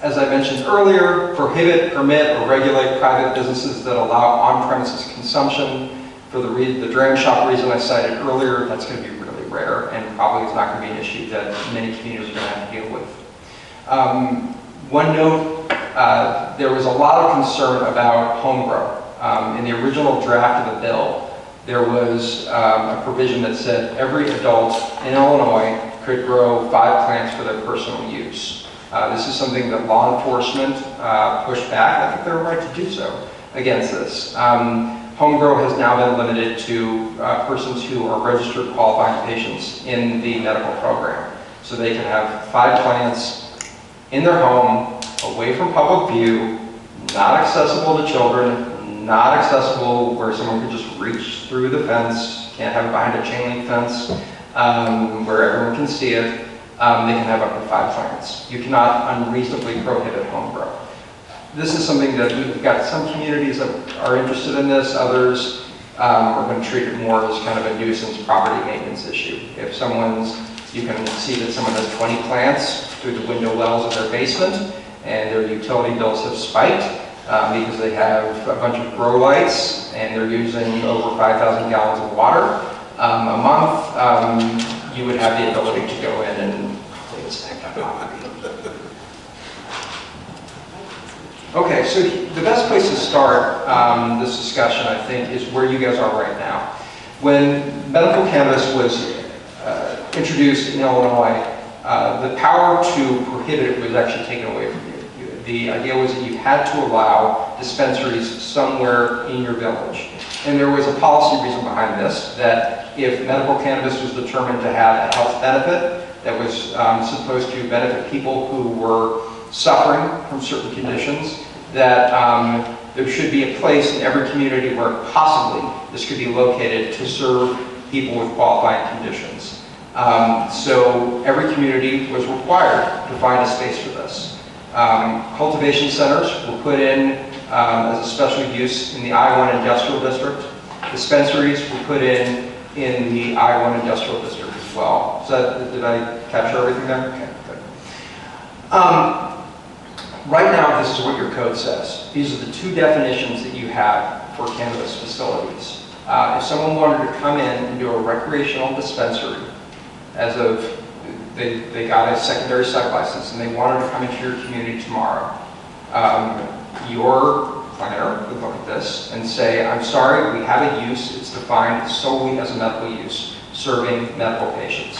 as I mentioned earlier, prohibit, permit, or regulate private businesses that allow on-premises consumption. For the dram shop reason I cited earlier, that's going to be really rare and probably is not going to be an issue that many communities are going to have to deal with. One note, there was a lot of concern about home grow. In the original draft of the bill, there was a provision that said every adult in Illinois could grow 5 plants for their personal use. This is something that law enforcement pushed back. I think they're right to do so against this. Home grow has now been limited to persons who are registered qualifying patients in the medical program. So they can have 5 plants in their home, away from public view, not accessible to children, not accessible where someone can just reach through the fence, can't have it behind a chain link fence, where everyone can see it. They can have up to 5 plants. You cannot unreasonably prohibit home grow. This is something that we've got some communities that are interested in this, others are going to treat it more as kind of a nuisance property maintenance issue. If you can see that someone has 20 plants through the window wells of their basement and their utility bills have spiked because they have a bunch of grow lights and they're using over 5,000 gallons of water a month, you would have the ability to go in and take a second. Okay, so the best place to start this discussion, I think, is where you guys are right now. When medical cannabis was introduced in Illinois, the power to prohibit it was actually taken away from you. The idea was that you had to allow dispensaries somewhere in your village. And there was a policy reason behind this, that if medical cannabis was determined to have a health benefit that was supposed to benefit people who were suffering from certain conditions, that there should be a place in every community where possibly this could be located to serve people with qualifying conditions. So every community was required to find a space for this. Cultivation centers were put in as a special use in the I-1 Industrial District. Dispensaries were put in the I-1 Industrial District as well. So did I capture everything there? Okay, good. Right now, this is what your code says. These are the 2 definitions that you have for cannabis facilities. If someone wanted to come in and do a recreational dispensary, as of they got a secondary site license and they wanted to come into your community tomorrow, your planner would look at this and say, I'm sorry, we have a use, it's defined solely as a medical use, serving medical patients.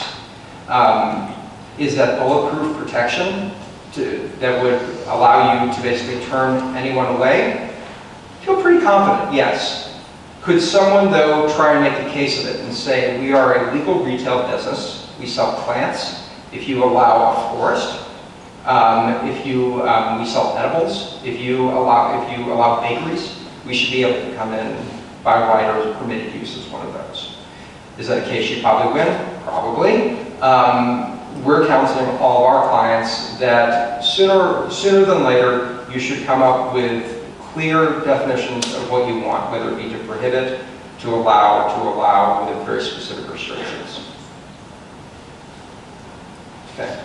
Is that bulletproof protection that would allow you to basically turn anyone away? I feel pretty confident, yes. Could someone, though, try and make a case of it and say, we are a legal retail business, we sell plants, if you allow a forest, we sell edibles, if you allow bakeries, we should be able to come in by right or permitted use as one of those. Is that a case you probably win? Probably. We're counseling all of our clients that sooner than later, you should come up with clear definitions of what you want, whether it be to prohibit, to allow with very specific restrictions. Okay.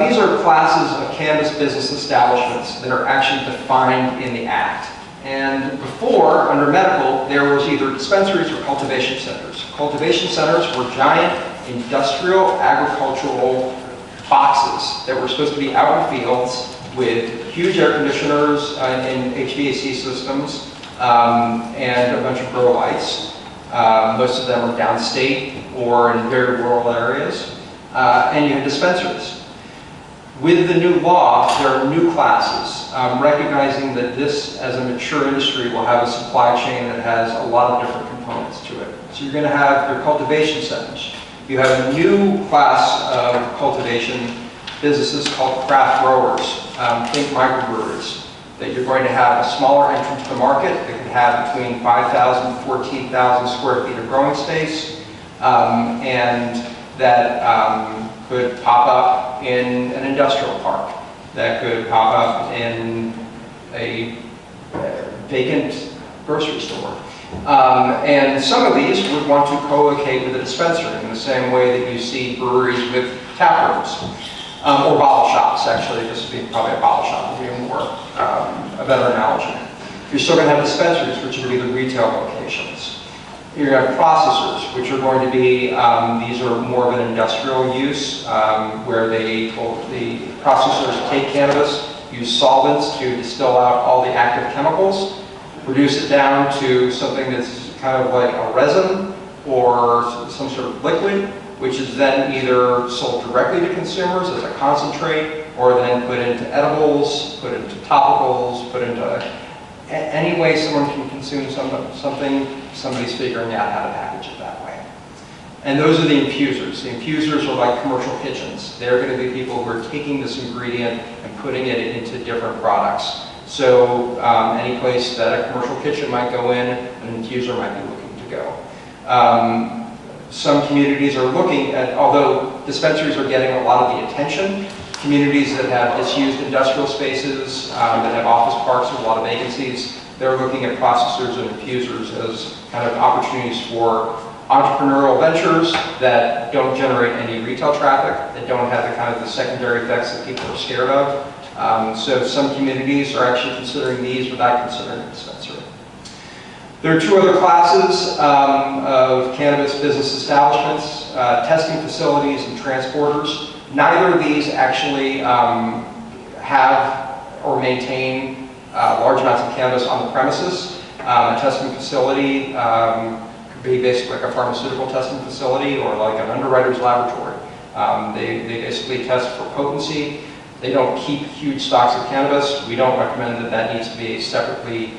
These are classes of cannabis business establishments that are actually defined in the Act. And before, under medical, there was either dispensaries or cultivation centers. Cultivation centers were giant industrial agricultural boxes that were supposed to be out in fields with huge air conditioners and HVAC systems and a bunch of grow lights. Most of them are downstate or in very rural areas. And you had dispensaries. With the new law, there are new classes, recognizing that this, as a mature industry, will have a supply chain that has a lot of different components to it. So you're going to have your cultivation centers. You have a new class of cultivation businesses called craft growers, think microbreweries. that you're going to have a smaller entrance to the market that could have between 5,000 and 14,000 square feet of growing space, and that could pop up in an industrial park, that could pop up in a vacant grocery store. And some of these would want to co-locate with a dispensary in the same way that you see breweries with tap rooms. Or bottle shops, actually. This would be probably a bottle shop would be a better analogy. You're still going to have dispensaries, which are going to be the retail locations. You're going to have processors, which are going to be, these are more of an industrial use, where the processors take cannabis, use solvents to distill out all the active chemicals, reduce it down to something that's kind of like a resin or some sort of liquid, which is then either sold directly to consumers as a concentrate, or then put into edibles, put into topicals, put into any way someone can consume something, somebody's figuring out how to package it that way. And those are the infusers. The infusers are like commercial kitchens. They're going to be people who are taking this ingredient and putting it into different products. So any place that a commercial kitchen might go in, an infuser might be looking to go. Some communities are looking at, although dispensaries are getting a lot of the attention, communities that have disused industrial spaces, that have office parks with a lot of vacancies, they're looking at processors and infusers as kind of opportunities for entrepreneurial ventures that don't generate any retail traffic, that don't have the kind of the secondary effects that people are scared of. So some communities are actually considering these without considering a dispensary. There are two other classes of cannabis business establishments, testing facilities and transporters. Neither of these actually have or maintain large amounts of cannabis on the premises. A testing facility could be basically like a pharmaceutical testing facility or like an underwriter's laboratory. They basically test for potency. They don't keep huge stocks of cannabis. We don't recommend that that needs to be a separately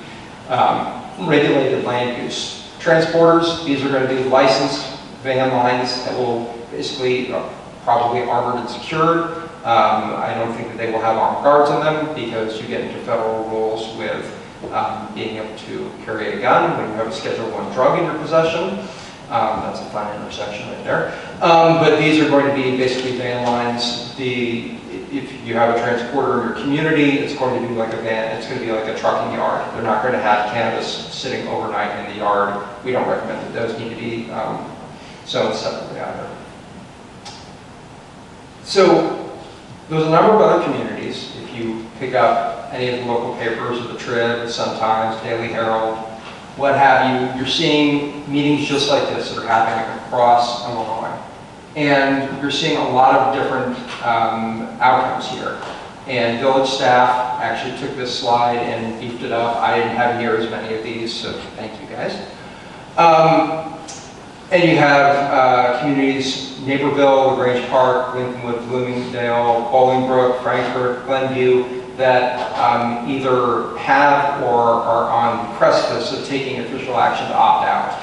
regulated land use. Transporters, these are going to be licensed van lines that will basically probably armored and secured. I don't think that they will have armed guards on them because you get into federal rules with being able to carry a gun when you have a Schedule I drug in your possession. That's a fine intersection right there. But these are going to be basically van lines. If you have a transporter in your community, it's going to be like a van. It's going to be like a trucking yard. They're not going to have cannabis sitting overnight in the yard. We don't recommend that those need to be sold separately either. So there's a number of other communities. If you pick up any of the local papers, the Trib, the Sun-Times, Daily Herald, what have you, you're seeing meetings just like this that are happening across Illinois. And you're seeing a lot of different outcomes here. And village staff actually took this slide and beefed it up. I didn't have near as many of these, so thank you guys. And you have communities, Naperville, LaGrange Park, Lincolnwood, Bloomingdale, Bolingbrook, Frankfort, Glenview, that either have or are on the precipice of taking official action to opt out.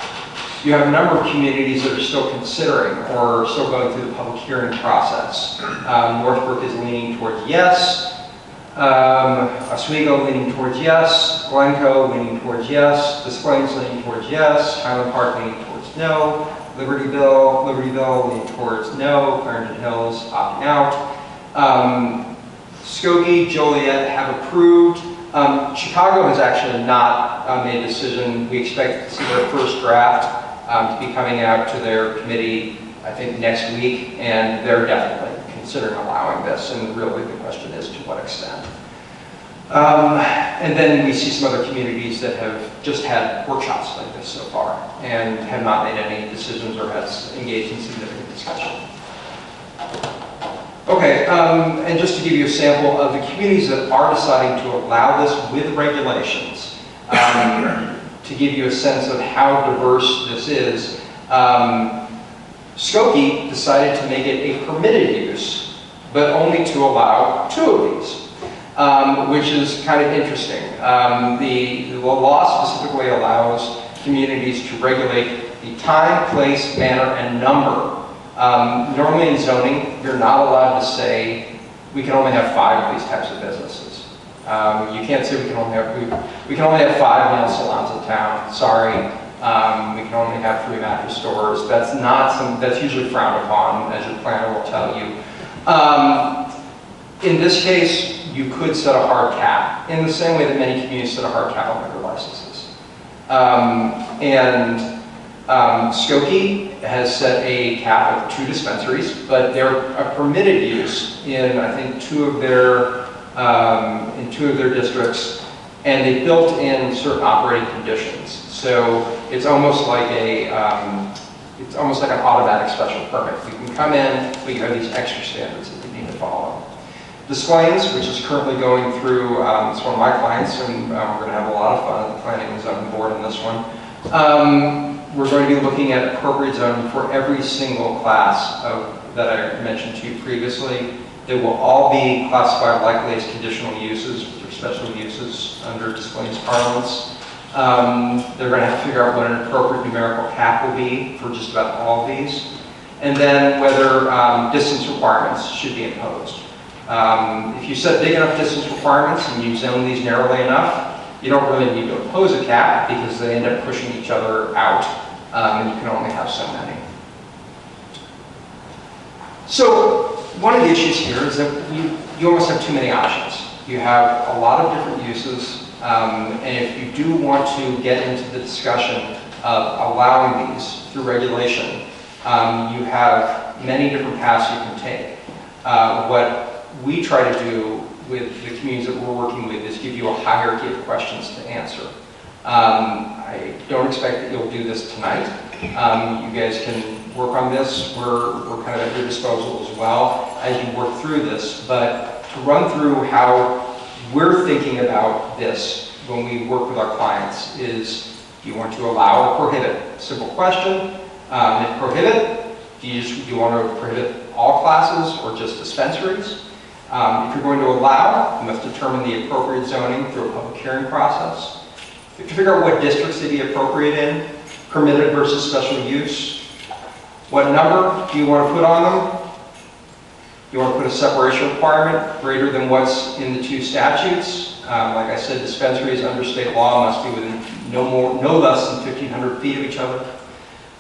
You have a number of communities that are still considering or still going through the public hearing process. Northbrook is leaning towards yes. Oswego leaning towards yes. Glencoe leaning towards yes. Des Plaines leaning towards yes. Highland Park leaning towards no. Libertyville leaning towards no. Clarendon Hills opting out. Skokie, Joliet have approved. Chicago has actually not made a decision. We expect to see their first draft to be coming out to their committee, I think, next week, and they're definitely considering allowing this, and really the question is to what extent. And then we see some other communities that have just had workshops like this so far and have not made any decisions or has engaged in significant discussion. Okay, and just to give you a sample of the communities that are deciding to allow this with regulations, to give you a sense of how diverse this is, Skokie decided to make it a permitted use, but only to allow 2 of these, which is kind of interesting. The law specifically allows communities to regulate the time, place, manner, and number. Normally in zoning, you're not allowed to say, we can only have 5 of these types of businesses. You can't say we can only have 5 nail salons in town. Sorry, we can only have 3 mattress stores. That's not that's usually frowned upon, as your planner will tell you. In this case, you could set a hard cap in the same way that many communities set a hard cap on liquor licenses. Skokie has set a cap of 2 dispensaries, but they're a permitted use in, I think, 2 of their districts, and they built in certain operating conditions. So it's almost like an automatic special permit. You can come in, but you have these extra standards that you need to follow. Displays, which is currently going through, it's one of my clients, and we're going to have a lot of fun. The planning is on board on this one. We're going to be looking at appropriate zoning for every single class that I mentioned to you previously. They will all be classified likely as conditional uses or special uses under displays parlance. They're going to have to figure out what an appropriate numerical cap will be for just about all of these. And then whether distance requirements should be imposed. If you set big enough distance requirements and you zone these narrowly enough, you don't really need to impose a cap because they end up pushing each other out, and you can only have so many. So one of the issues here is that you almost have too many options. You have a lot of different uses, and if you do want to get into the discussion of allowing these through regulation, you have many different paths you can take. What we try to do with the communities that we're working with is give you a hierarchy of questions to answer. I don't expect that you'll do this tonight. You guys can work on this. We're kind of at your disposal as well as you work through this. But to run through how we're thinking about this when we work with our clients is, do you want to allow or prohibit? Simple question. If prohibit, do you want to prohibit all classes or just dispensaries? If you're going to allow, you must determine the appropriate zoning through a public hearing process. You have to figure out what districts they'd be appropriate in, permitted versus special use. What number do you want to put on them? You want to put a separation requirement greater than what's in the 2 statutes. Like I said, dispensaries under state law must be within no less than 1,500 feet of each other.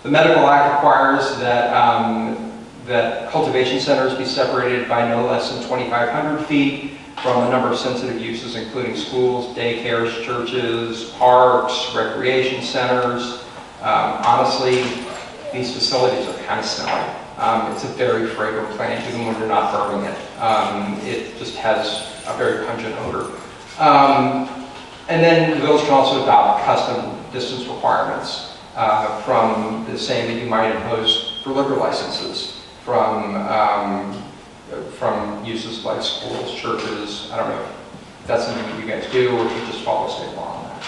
The Medical Act requires that cultivation centers be separated by no less than 2,500 feet from a number of sensitive uses, including schools, daycares, churches, parks, recreation centers. Honestly, these facilities are kind of smelly. It's a very fragrant plant, even when you're not burning it. It just has a very pungent odor. And then the village can also adopt custom distance requirements from the same that you might impose for liquor licenses. From uses like schools, churches. I don't know if that's something that you guys do or if you just follow state law on that.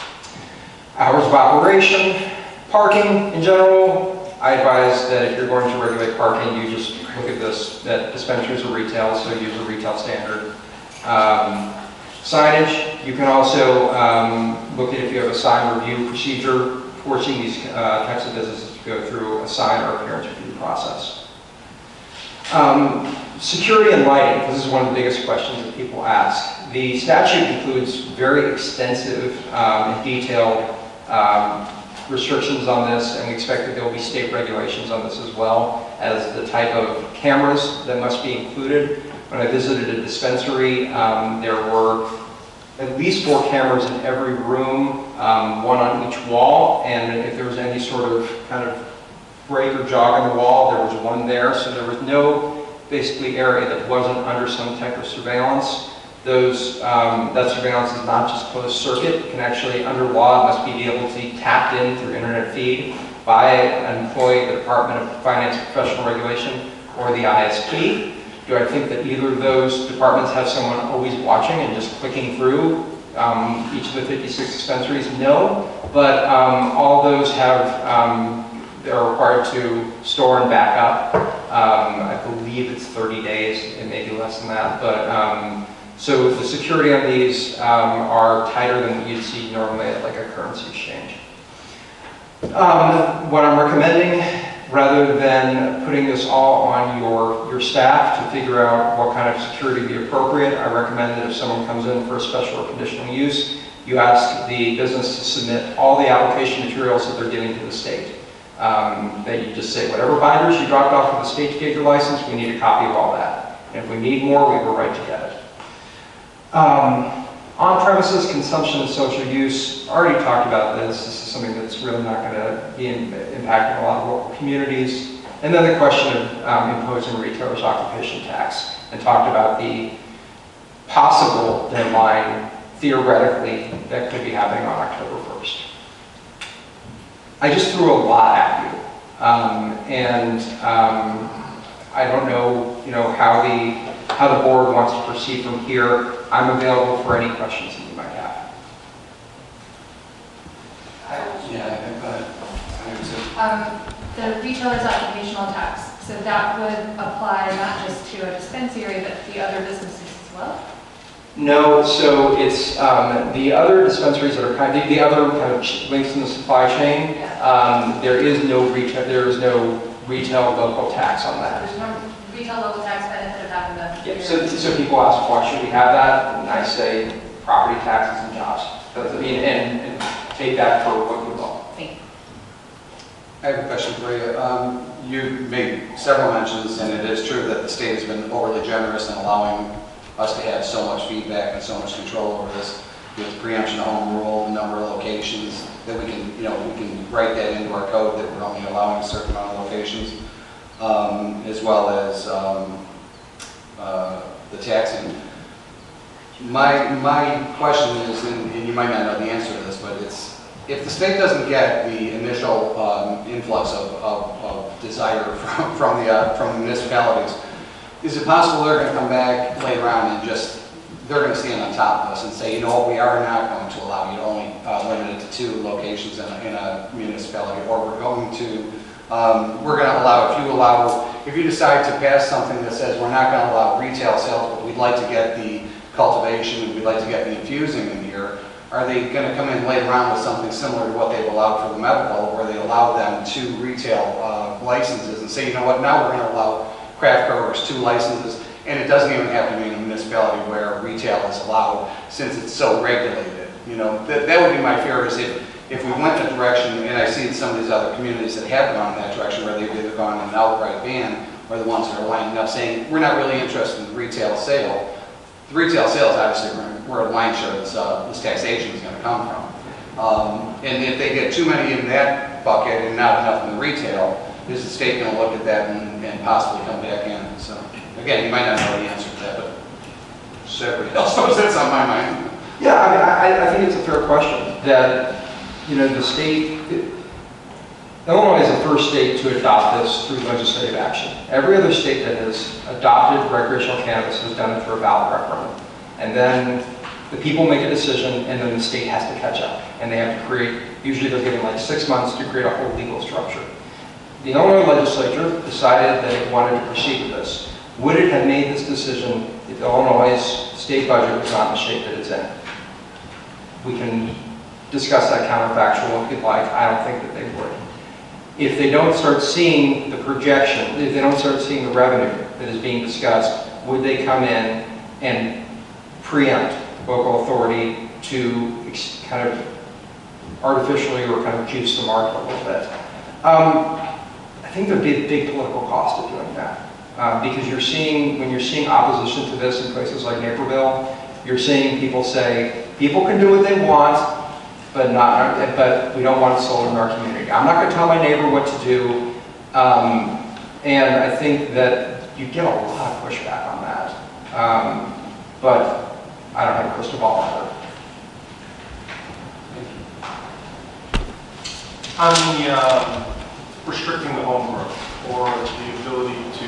Hours of operation, parking in general. I advise that if you're going to regulate parking, you just look at this, that dispensaries are retail, so use a retail standard. Signage, you can also look at if you have a sign review procedure, forcing these types of businesses to go through a sign or appearance review process. Security and lighting, this is one of the biggest questions that people ask. The statute includes very extensive and detailed restrictions on this, and we expect that there will be state regulations on this as well as the type of cameras that must be included. When I visited a dispensary, there were at least 4 cameras in every room, 1 on each wall, and if there was any sort of kind of break or jog on the wall, there was 1 there, so there was no basically area that wasn't under some type of surveillance. That surveillance is not just closed circuit. It can actually, under law, it must be able to be tapped in through internet feed by an employee of the Department of Finance and Professional Regulation or the ISP. Do I think that either of those departments have someone always watching and just clicking through each of the 56 dispensaries? No, but all those have they're required to store and back up. I believe it's 30 days, it may be less than that, but so the security on these are tighter than what you'd see normally at like a currency exchange. What I'm recommending rather than putting this all on your staff to figure out what kind of security would be appropriate, I recommend that if someone comes in for a special or conditional use, you ask the business to submit all the application materials that they're giving to the state. That you just say, whatever binders you dropped off with the state to get your license, we need a copy of all that. And if we need more, we have a right to get it. On-premises consumption and social use, already talked about this. This is something that's really not going to be impacting a lot of local communities. And then the question of imposing a retailer's occupation tax, and talked about the possible deadline, theoretically, that could be happening on October 1st. I just threw a lot at you. I don't know, how the board wants to proceed from here. I'm available for any questions that you might have. The retailer's occupational tax, so that would apply not just to a dispensary, but the other businesses as well? No, so it's the other dispensaries that are the other kind of links in the supply chain. There is no retail local tax on that. There's no retail local tax benefit of having the... Yeah, so people ask, why should we have that? And I say, property taxes and jobs. And take that for what you will. Thank you. I have a question for you. You made several mentions, and it is true that the state has been overly generous in allowing us to have so much feedback and so much control over this, with preemption of home rule, the number of locations that we can, we can write that into our code that we're only allowing a certain amount of locations, as well as the taxing. My question is, and you might not know the answer to this, but it's, if the state doesn't get the initial influx of desire from the municipalities, is it possible they're going to come back later on and they're going to stand on top of us and say, you know what, we are not going to allow you to only limit it to 2 locations in a municipality, or we're going to allow, if you decide to pass something that says we're not going to allow retail sales, but we'd like to get the cultivation and we'd like to get the infusing in here, are they going to come in later on with something similar to what they've allowed for the medical, where they allow them 2 retail licenses and say, you know what, now we're going to allow craft growers 2 licenses, and it doesn't even have to be in a municipality where retail is allowed, since it's so regulated. That would be my fear, is if we went in a direction, and I see some of these other communities that have gone in that direction, where they've either gone an outright ban, or the ones that are lining up saying, we're not really interested in retail sale. The retail sales, obviously, where a line share this taxation is going to come from. And if they get too many in that bucket and not enough in the retail, is the state going to look at that and possibly come back in? So, again, you might not know the answer to that, but everybody else knows that's on my mind. Yeah, I think it's a fair question. That, the state, Illinois is the first state to adopt this through legislative action. Every other state that has adopted recreational cannabis has done it through a ballot referendum. And then the people make a decision, and then the state has to catch up. And they have to create, usually they're given like 6 months to create a whole legal structure. The Illinois legislature decided that it wanted to proceed with this. Would it have made this decision if Illinois' state budget was not in the shape that it's in? We can discuss that counterfactual if you'd like. I don't think that they would. If they don't start seeing the projection, if they don't start seeing the revenue that is being discussed, would they come in and preempt local authority to kind of artificially or kind of juice the market a little bit? I think there'd be a big political cost of doing that. Because when you're seeing opposition to this in places like Naperville, you're seeing people say, people can do what they want, but we don't want it sold in our community. I'm not going to tell my neighbor what to do. And I think that you get a lot of pushback on that. But I don't have a crystal ball either. On the restricting the home growth, or the ability to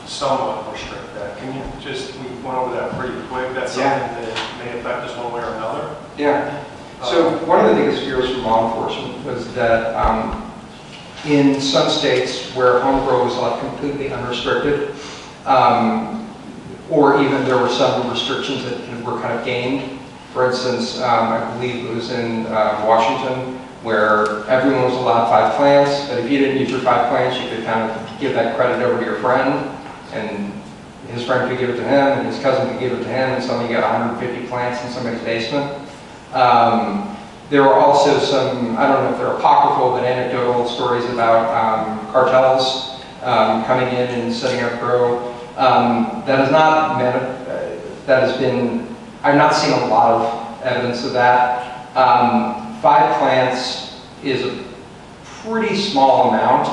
somewhat restrict that, can you just, we went over that pretty quick, that's something that may affect us one way or another? Yeah. So one of the biggest fears from law enforcement was that in some states where home grow was left completely unrestricted, or even there were some restrictions that were kind of gamed. For instance, I believe it was in Washington, where everyone was allowed 5 plants, but if you didn't use your 5 plants, you could kind of give that credit over to your friend, and his friend could give it to him, and his cousin could give it to him, and suddenly you got 150 plants in somebody's basement. There were also some, I don't know if they're apocryphal, but anecdotal stories about cartels coming in and setting up grow. That has not that has been, I've not seen a lot of evidence of that. 5 plants is a pretty small amount,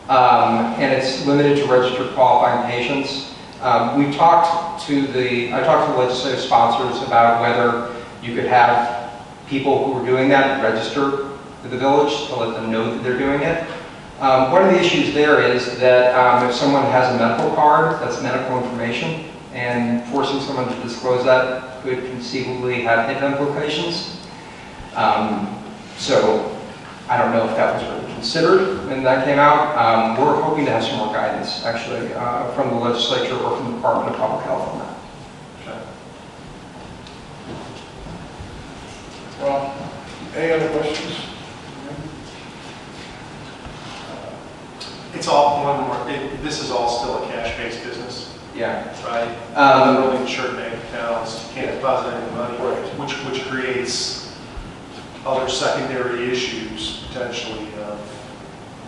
and it's limited to registered qualifying patients. I talked to the legislative sponsors about whether you could have people who were doing that register to the village to let them know that they're doing it. One of the issues there is that if someone has a medical card, that's medical information, and forcing someone to disclose that could conceivably have hidden implications. So I don't know if that was really considered when that came out. We're hoping to have some more guidance, actually, from the legislature or from the Department of Public Health on that. Well, any other questions? It's all one more, this is all still a cash-based business, Yeah. right? Really insured bank accounts, you can't deposit any money, which creates other secondary issues potentially.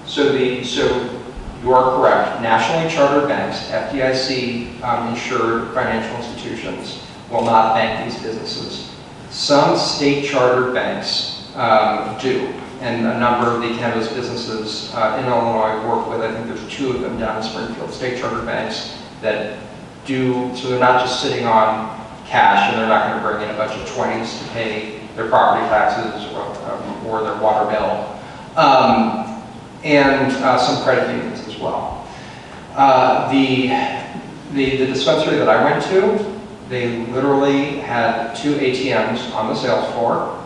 So you are correct. Nationally chartered banks, FDIC insured financial institutions, will not bank these businesses. Some state chartered banks do, and a number of the cannabis businesses in Illinois work with, I think there's 2 of them down in Springfield, state chartered banks that do, so they're not just sitting on cash and they're not going to bring in a bunch of 20s to pay their property taxes or their water bill, and some credit unions as well. The dispensary that I went to, they literally had 2 ATMs on the sales floor.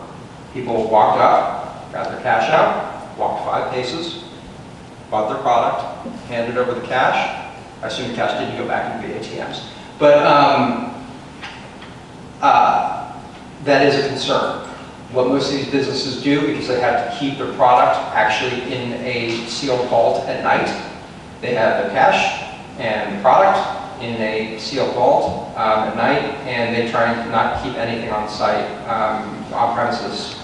People walked up, got their cash out, walked 5 paces, bought their product, handed over the cash. I assume the cash didn't go back into the ATMs. But that is a concern. What most of these businesses do, because they have to keep their product actually in a sealed vault at night, they have their cash and product in a sealed vault at night, and they try and not keep anything on site, on premises,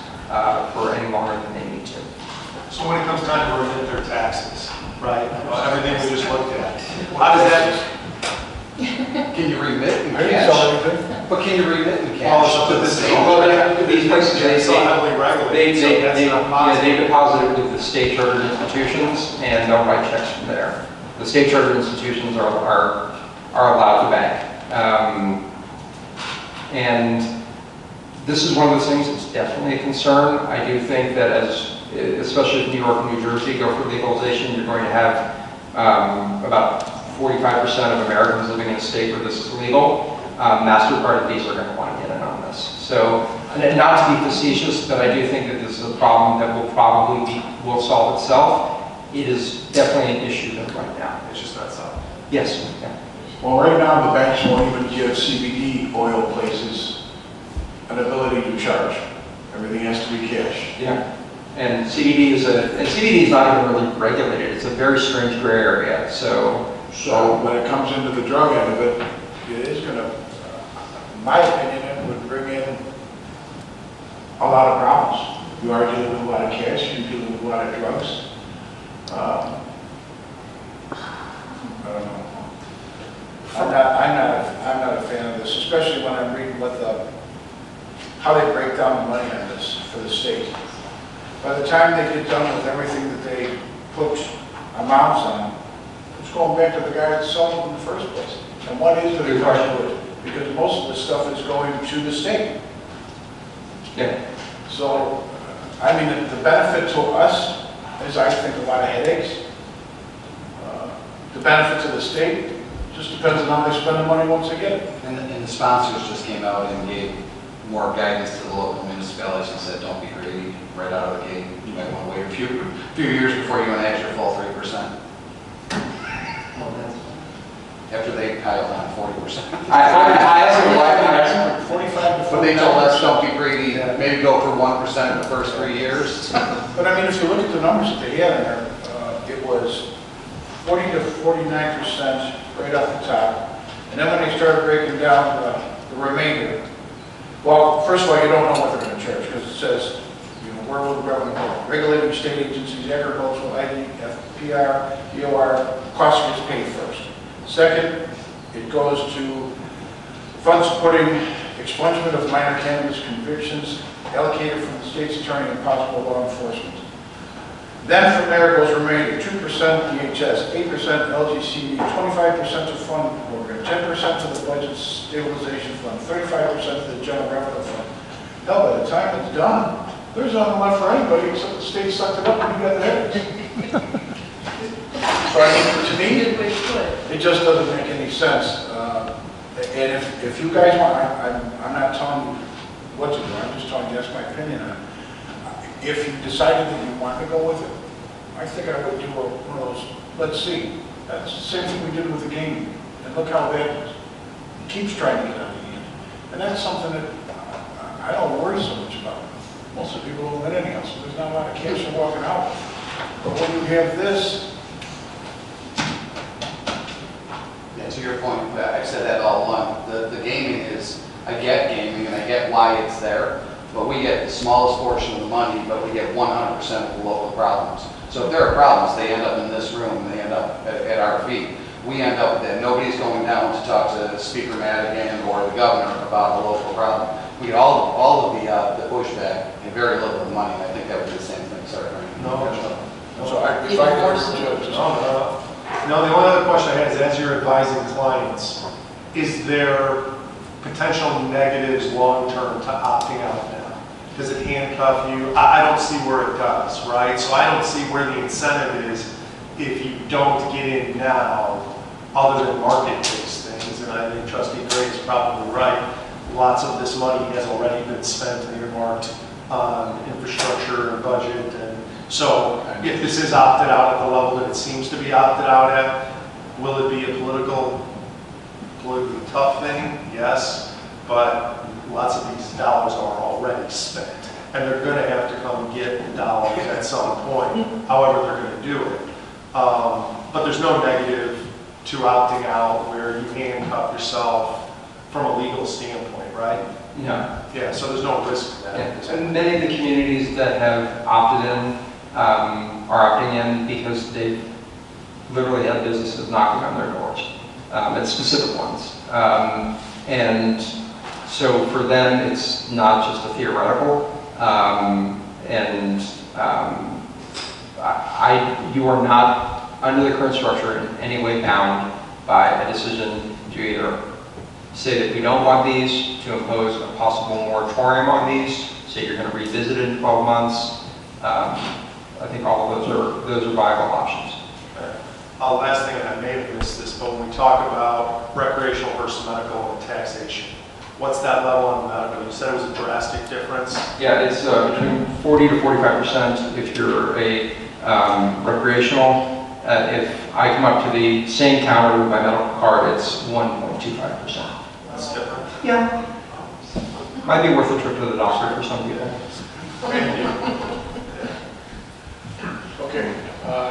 for any longer than they need to. So when it comes time to remit their taxes, right, everything we just looked at, how does that? Can you remit in I didn't sell cash? anything. But can you remit in Well, cash? it's up to the state. These places, It's so heavily regulated, so that's not possible. they deposit it with the state chartered institutions, and they'll write checks from there. The state chartered institutions are allowed to bank. And this is one of those things that's definitely a concern. I do think that especially if New York and New Jersey go for legalization, you're going to have about 45% of Americans living in a state where this is legal. MasterCard and Visa are going to want to get in on this. So, and not to be facetious, but I do think that this is a problem that will solve itself. It is definitely an issue right now. It's just not solid. Yes. Yeah. Well, right now, the banks won't even give CBD oil places an ability to charge. Everything has to be cash. Yeah. And CBD is not even really regulated. It's a very strange gray area. So when it comes into the drug end of it, it is going to, in my opinion, it would bring in a lot of problems. You are dealing with a lot of cash, you're dealing with a lot of drugs. I don't know. I'm not a fan of this, especially when I'm reading how they break down the money on this for the state. By the time they get done with everything that they put amounts on, it's going back to the guy that sold them in the first place. And what is it according? Because most of the stuff is going to the state. yeah. So, I mean, the benefit to us is, I think, a lot of headaches. The benefit to the state just depends on how they spend the money once they get it. And the sponsors just came out and gave more guidance to the local municipalities and said, don't be greedy right out of the gate. You might want to wait a few years before you enact your full 3%. After they pile on 40%. I asked my wife, 45 to 40. But they told us, don't be greedy, maybe go for 1% in the first 3 years. But I mean, if you look at the numbers that they had in there, it was 40 to 49% right off the top. And then when they started breaking down the remainder, well, first of all, you don't know what they're going to charge because it says, you know, where will the revenue go? Regulating state agencies, agricultural, ID, FPR, DOR, cost gets paid first. Second, it goes to funds supporting expungement of minor cannabis convictions allocated from the state's attorney and possible law enforcement. Then from there goes remaining 2% DHS, 8% LGCD, 25% to fund program, 10% to the budget stabilization fund, 35% to the general revenue fund. Hell, by the time it's done, there's nothing left for anybody except the state sucked it up and you got the heads. So I mean, to me, it just doesn't make any sense. And if you guys want, I'm not telling you what to do, I'm just telling you that's my opinion on it. If you decided that you want to go with it, I think I would do one of those, let's see. That's the same thing we did with the gaming. And look how bad it is. It keeps trying to get out of hand. And that's something that I don't worry so much about. Most of the people don't win anyhow, so there's not a lot of cash they're walking out with. But when you have this, Yeah, to your point, I've said that all along. The gaming is, I get gaming and I get why it's there, but we get the smallest portion of the money, but we get 100% of the local problems. So if there are problems, they end up in this room and they end up at our feet. We end up with that. Nobody's going down to talk to Speaker Madigan or the governor about a local problem. We get all of the pushback and very little of the money. I think that would be the same thing. Sorry. No. so if I could, No, the only other question I had is, as you're advising clients, is there potential negatives long-term to opting out now? Does it handcuff you? I don't see where it does, right? So I don't see where the incentive is if you don't get in now, other than market-based things. And I think Trustee Gray is probably right. Lots of this money has already been spent and earmarked on infrastructure and budget. And so if this is opted out at the level that it seems to be opted out at, will it be a politically tough thing? Yes, but lots of these dollars are already spent. And they're going to have to come and get the dollars at some point, however they're going to do it. But there's no negative to opting out where you handcuff yourself from a legal standpoint, right? No. Yeah, so there's no risk to that. Yeah. And many of the communities that have opted in are opting in because they literally have businesses knocking on their doors, and specific ones. And so for them, it's not just a theoretical. You are not, under the current structure, in any way bound by a decision to either say that we don't want these, to impose a possible moratorium on these, say you're going to revisit it in 12 months. I think all of those are viable options. Last thing, and I may have missed this, but when we talk about recreational versus medical and taxation, what's that level on the medical? You said it was a drastic difference? Yeah, it's between 40 to 45% if you're a recreational. If I come up to the same counter with my medical card, it's 1.25%. That's different. Yeah. Might be worth a trip to the doctor for some people. Thank you. okay,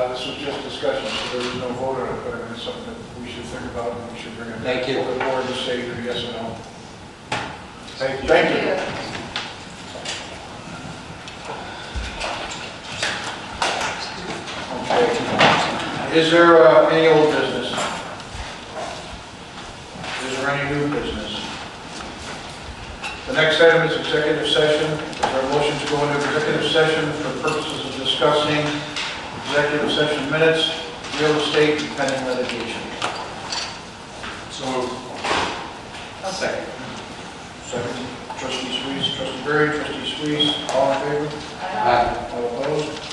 this was just discussion, so there was no vote on it, but I mean, it's something that we should think about and we should bring it back to the board to say either yes or no. Thank you. Thank you. Okay. Is there any old business? Is there any new business? The next item is executive session. Is there a motion to go into executive session for purposes of discussing executive session minutes, real estate, and pending litigation? So moved. I'll second. Second, Trustee Sweet, Trustee Berry, Trustee Sweet, all in favor? Aye. All opposed?